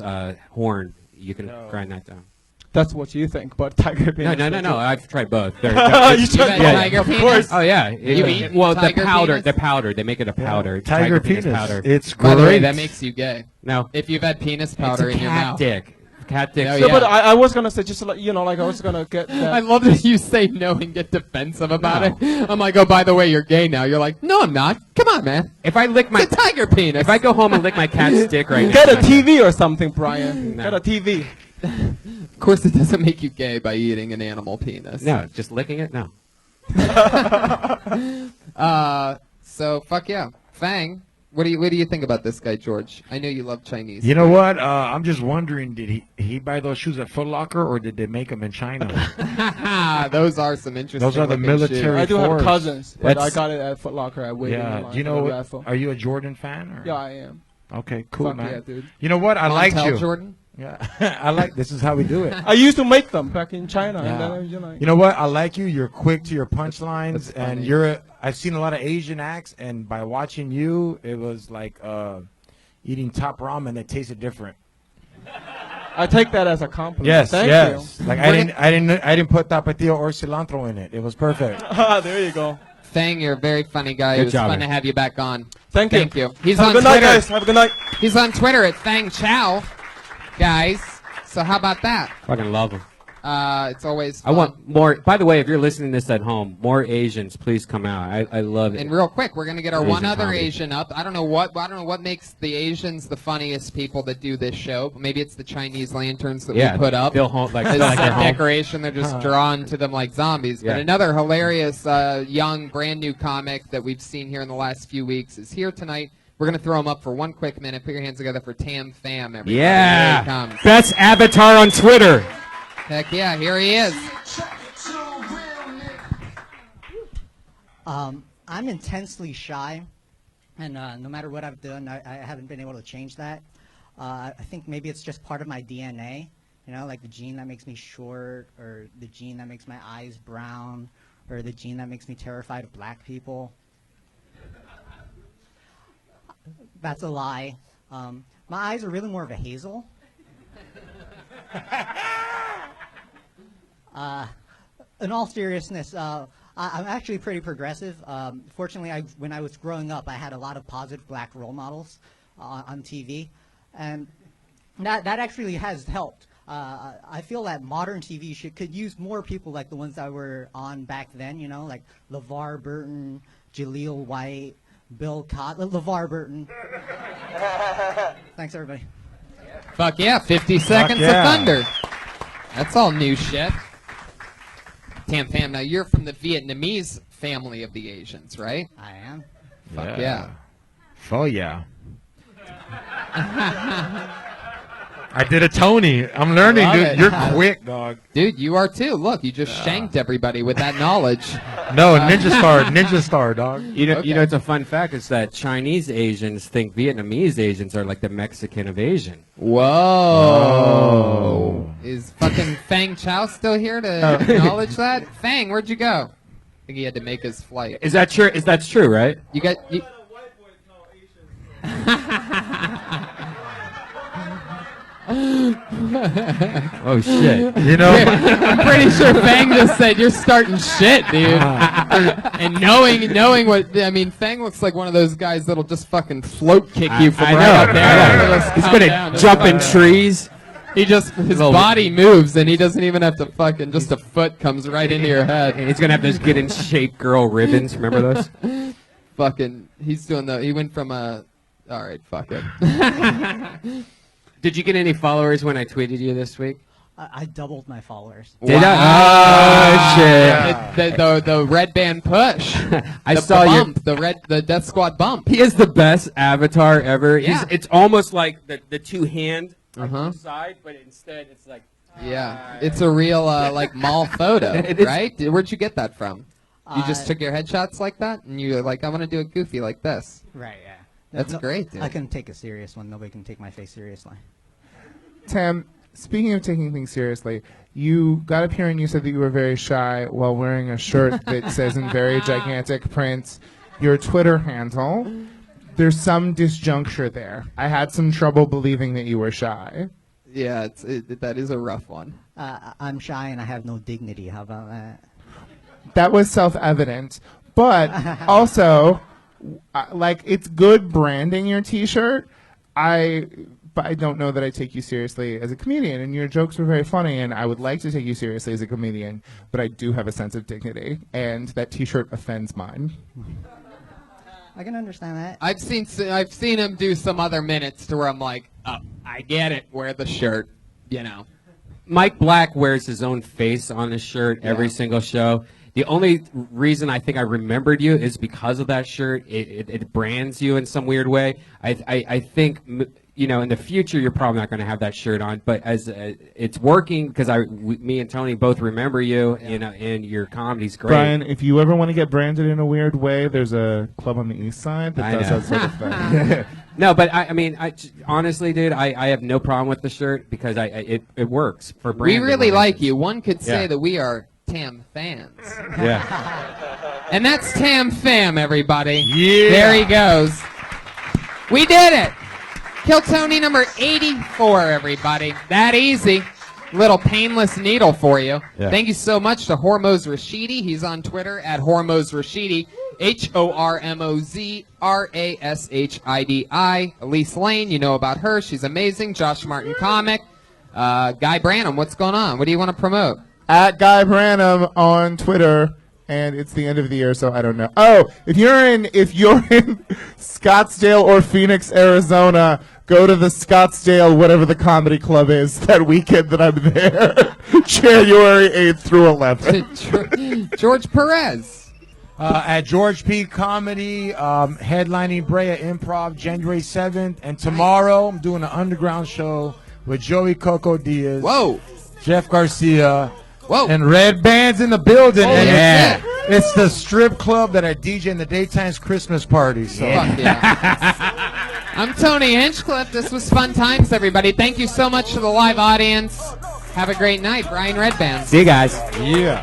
horn. You can grind that down.
That's what you think, but tiger penis.
No. I've tried both.
You tried
tiger
of
penis?
course.
Oh yeah.
You've eaten
Well,
tiger
the
penis?
powder. They make it a powder.
Tiger penis.
powder.
It's
By the way,
great.
that makes you gay.
No.
If you've had penis
It's
powder
a
in your
cat
mouth.
dick. Cat dick.
No,
So,
yeah.
but I was gonna say just like I was gonna get that.
I love that you say no and get defensive about it. I'm like, oh, by the way, you're gay now. You're like, no, I'm not. Come on, man.
If I lick my
It's a tiger penis.
if I go home and lick my cat's dick right now,
Get a TV or something, Brian.
No.
Get a TV.
Of course, it doesn't make you gay by eating an animal penis.
No, just licking it. No.
So fuck yeah, Fang. What do you think about this guy, George? I know you love Chinese.
You know what? I'm just wondering, did he buy those shoes at Foot Locker, or did they make them in China?
Those are some interesting.
Those are the
looking
military
shoes.
I do have
force.
cousins, but
That's-
I got it at Foot Locker. I waited. in
Yeah.
line
Do you
for
know?
the raffle.
Are you a Jordan fan? Or?
Yeah, I am.
Okay, cool,
Fuck
man.
yeah, dude.
You know what? I like
Montel
you.
Jordan.
Yeah, I like. This is how we do it.
I used to make them back in China, and
Yeah.
then
You know what? I like you. You're quick to your punchlines,
That's
and
funny.
I've seen a lot of Asian acts, and by watching you, it was like eating top ramen that tasted different.
I take that as a compliment.
Yes,
Thank
yes.
you.
Like I didn't put tapatio or cilantro in it. It was perfect.
There you go.
Fang, you're a very funny guy.
Good
It was
job,
fun
man.
to have you back on.
Thank you.
He's
Have
on
a good night,
Twitter.
guys. Have a good night.
He's on Twitter at Fang Chow, guys. So how about that?
Fucking love them.
It's always
I
fun.
want more. By the way, if you're listening to this at home, more Asians, please come out. I love it.
And real quick, we're gonna get our
Asian
one other
comedy.
Asian up. I don't know what makes the Asians the funniest people that do this show. Maybe it's the Chinese lanterns that
Yeah,
we put up.
feel home- like-
As
feel like they're
a
home.
decoration. They're just drawn to them like zombies. But
Yeah.
another hilarious young, brand new comic that we've seen here in the last few weeks is here tonight. We're gonna throw him up for one quick minute. Put your hands together for Tam Pham, everybody. Here he
Yeah.
comes.
Best avatar on Twitter.
Heck yeah, here he is.
I'm intensely shy, and no matter what I've done, I haven't been able to change that. I think maybe it's just part of my DNA, you know, like the gene that makes me short, or the gene that makes my eyes brown, or the gene that makes me terrified of black people. That's a lie. My eyes are really more of a hazel. In all seriousness, I'm actually pretty progressive. Fortunately, when I was growing up, I had a lot of positive black role models on TV, and that actually has helped. I feel that modern TV could use more people like the ones that were on back then, you know, like LeVar Burton, Jaleel White, Bill Cosby, LeVar Burton. Thanks, everybody.
Fuck yeah, 50 seconds
yeah.
of thunder. That's all new shit. Tam Pham, now you're from the Vietnamese family of the Asians, right?
I am.
Fuck yeah.
Oh yeah. I did a Tony. I'm learning,
Love
dude.
it.
You're quick, dog.
Dude, you are too. Look, you just shanked everybody with that knowledge.
No, Ninja Star, dog.
You know,
Okay.
you know, it's a fun fact is that Chinese Asians think Vietnamese Asians are like the Mexican of Asian.
Whoa. Is fucking Fang Chow still here to acknowledge that? Fang, where'd you go? I think he had to make his flight.
Is that true? Is that true? Right?
You got. You...
Oh shit!
You know,
I'm pretty sure Fang just said you're starting shit, dude. And knowing what I mean, Fang looks like one of those guys that'll just fucking float kick you from
I
right
know.
up there.
I know.
Just
He's
come
gonna
down.
jump in trees.
He just his
Little-
body moves and he doesn't even have to fucking just a foot comes right into your head.
And he's gonna have those get in shape girl ribbons. Remember those?
fucking, he's doing he went from a, all right, fuck it.
Did you get any followers when I tweeted you this week?
I doubled my followers.
Did I? Oh, shit.
The red band push.
I
the
saw you.
bump, the Death Squad bump.
He is the best avatar ever.
Yeah.
It's almost like the two hand
Uh-huh.
side, but instead it's like.
Yeah, it's a real like mall photo,
It is-
right? Where'd you get that from? You just took your headshots like that, and you like, I want to do it goofy like this.
Right, yeah.
That's great, dude.
I can take a serious one. Nobody can take my face seriously.
Tam, speaking of taking things seriously, you got up here and you said that you were very shy while wearing a shirt that says in very gigantic print your Twitter handle. There's some disjuncture there. I had some trouble believing that you were shy.
Yeah, that is a rough one.
I'm shy and I have no dignity. How about that?
That was self-evident, but also, like, it's good branding your T-shirt. But I don't know that I take you seriously as a comedian, and your jokes were very funny, and I would like to take you seriously as a comedian, but I do have a sense of dignity, and that T-shirt offends mine.
I can understand that.
I've seen him do some other minutes to where I'm like, oh, I get it. Wear the shirt, you know.
Mike Black wears his own face on his shirt every single show. The only reason I think I remembered you is because of that shirt. It brands you in some weird way. I think, you know, in the future you're probably not going to have that shirt on, but as it's working because me and Tony both remember you, you know, and your comedy's great.
Brian, if you ever want to get branded in a weird way, there's a club on the east side that does that sort of thing.
No, but I mean, honestly, dude, I have no problem with the shirt because it works for branding.
We really like you. One could say
Yeah.
that we are Tam fans.
Yeah.
And that's Tam Fam, everybody.
Yeah.
There he goes. We did it. Kill Tony number 84, everybody. That easy. Little painless needle for you.
Yeah.
Thank you so much to Hormoz Rashidi. He's on Twitter at Hormoz Rashidi. HORMOZRASHIDI. Elise Lane, you know about her. She's amazing. Josh Martin comic. Guy Branum, what's going on? What do you want to promote?
At Guy Branum on Twitter, and it's the end of the year, so I don't know. Oh, if you're in Scottsdale or Phoenix, Arizona, go to the Scottsdale, whatever the comedy club is, that weekend that I'm there, January 8th through 11th.
George Perez.
At George P. Comedy, headlining Brea Improv January 7th. And tomorrow I'm doing an underground show with Joey Coco Diaz.
Whoa.
Jeff Garcia.
Whoa.
And Red Band's in the building.
Oh,
and
yeah.
it's the strip club that I DJ in the daytime's Christmas party. So.
Fuck yeah. I'm Tony Hinchcliffe. This was fun times, everybody. Thank you so much to the live audience. Have a great night. Brian Red Band.
See you guys.
Yeah.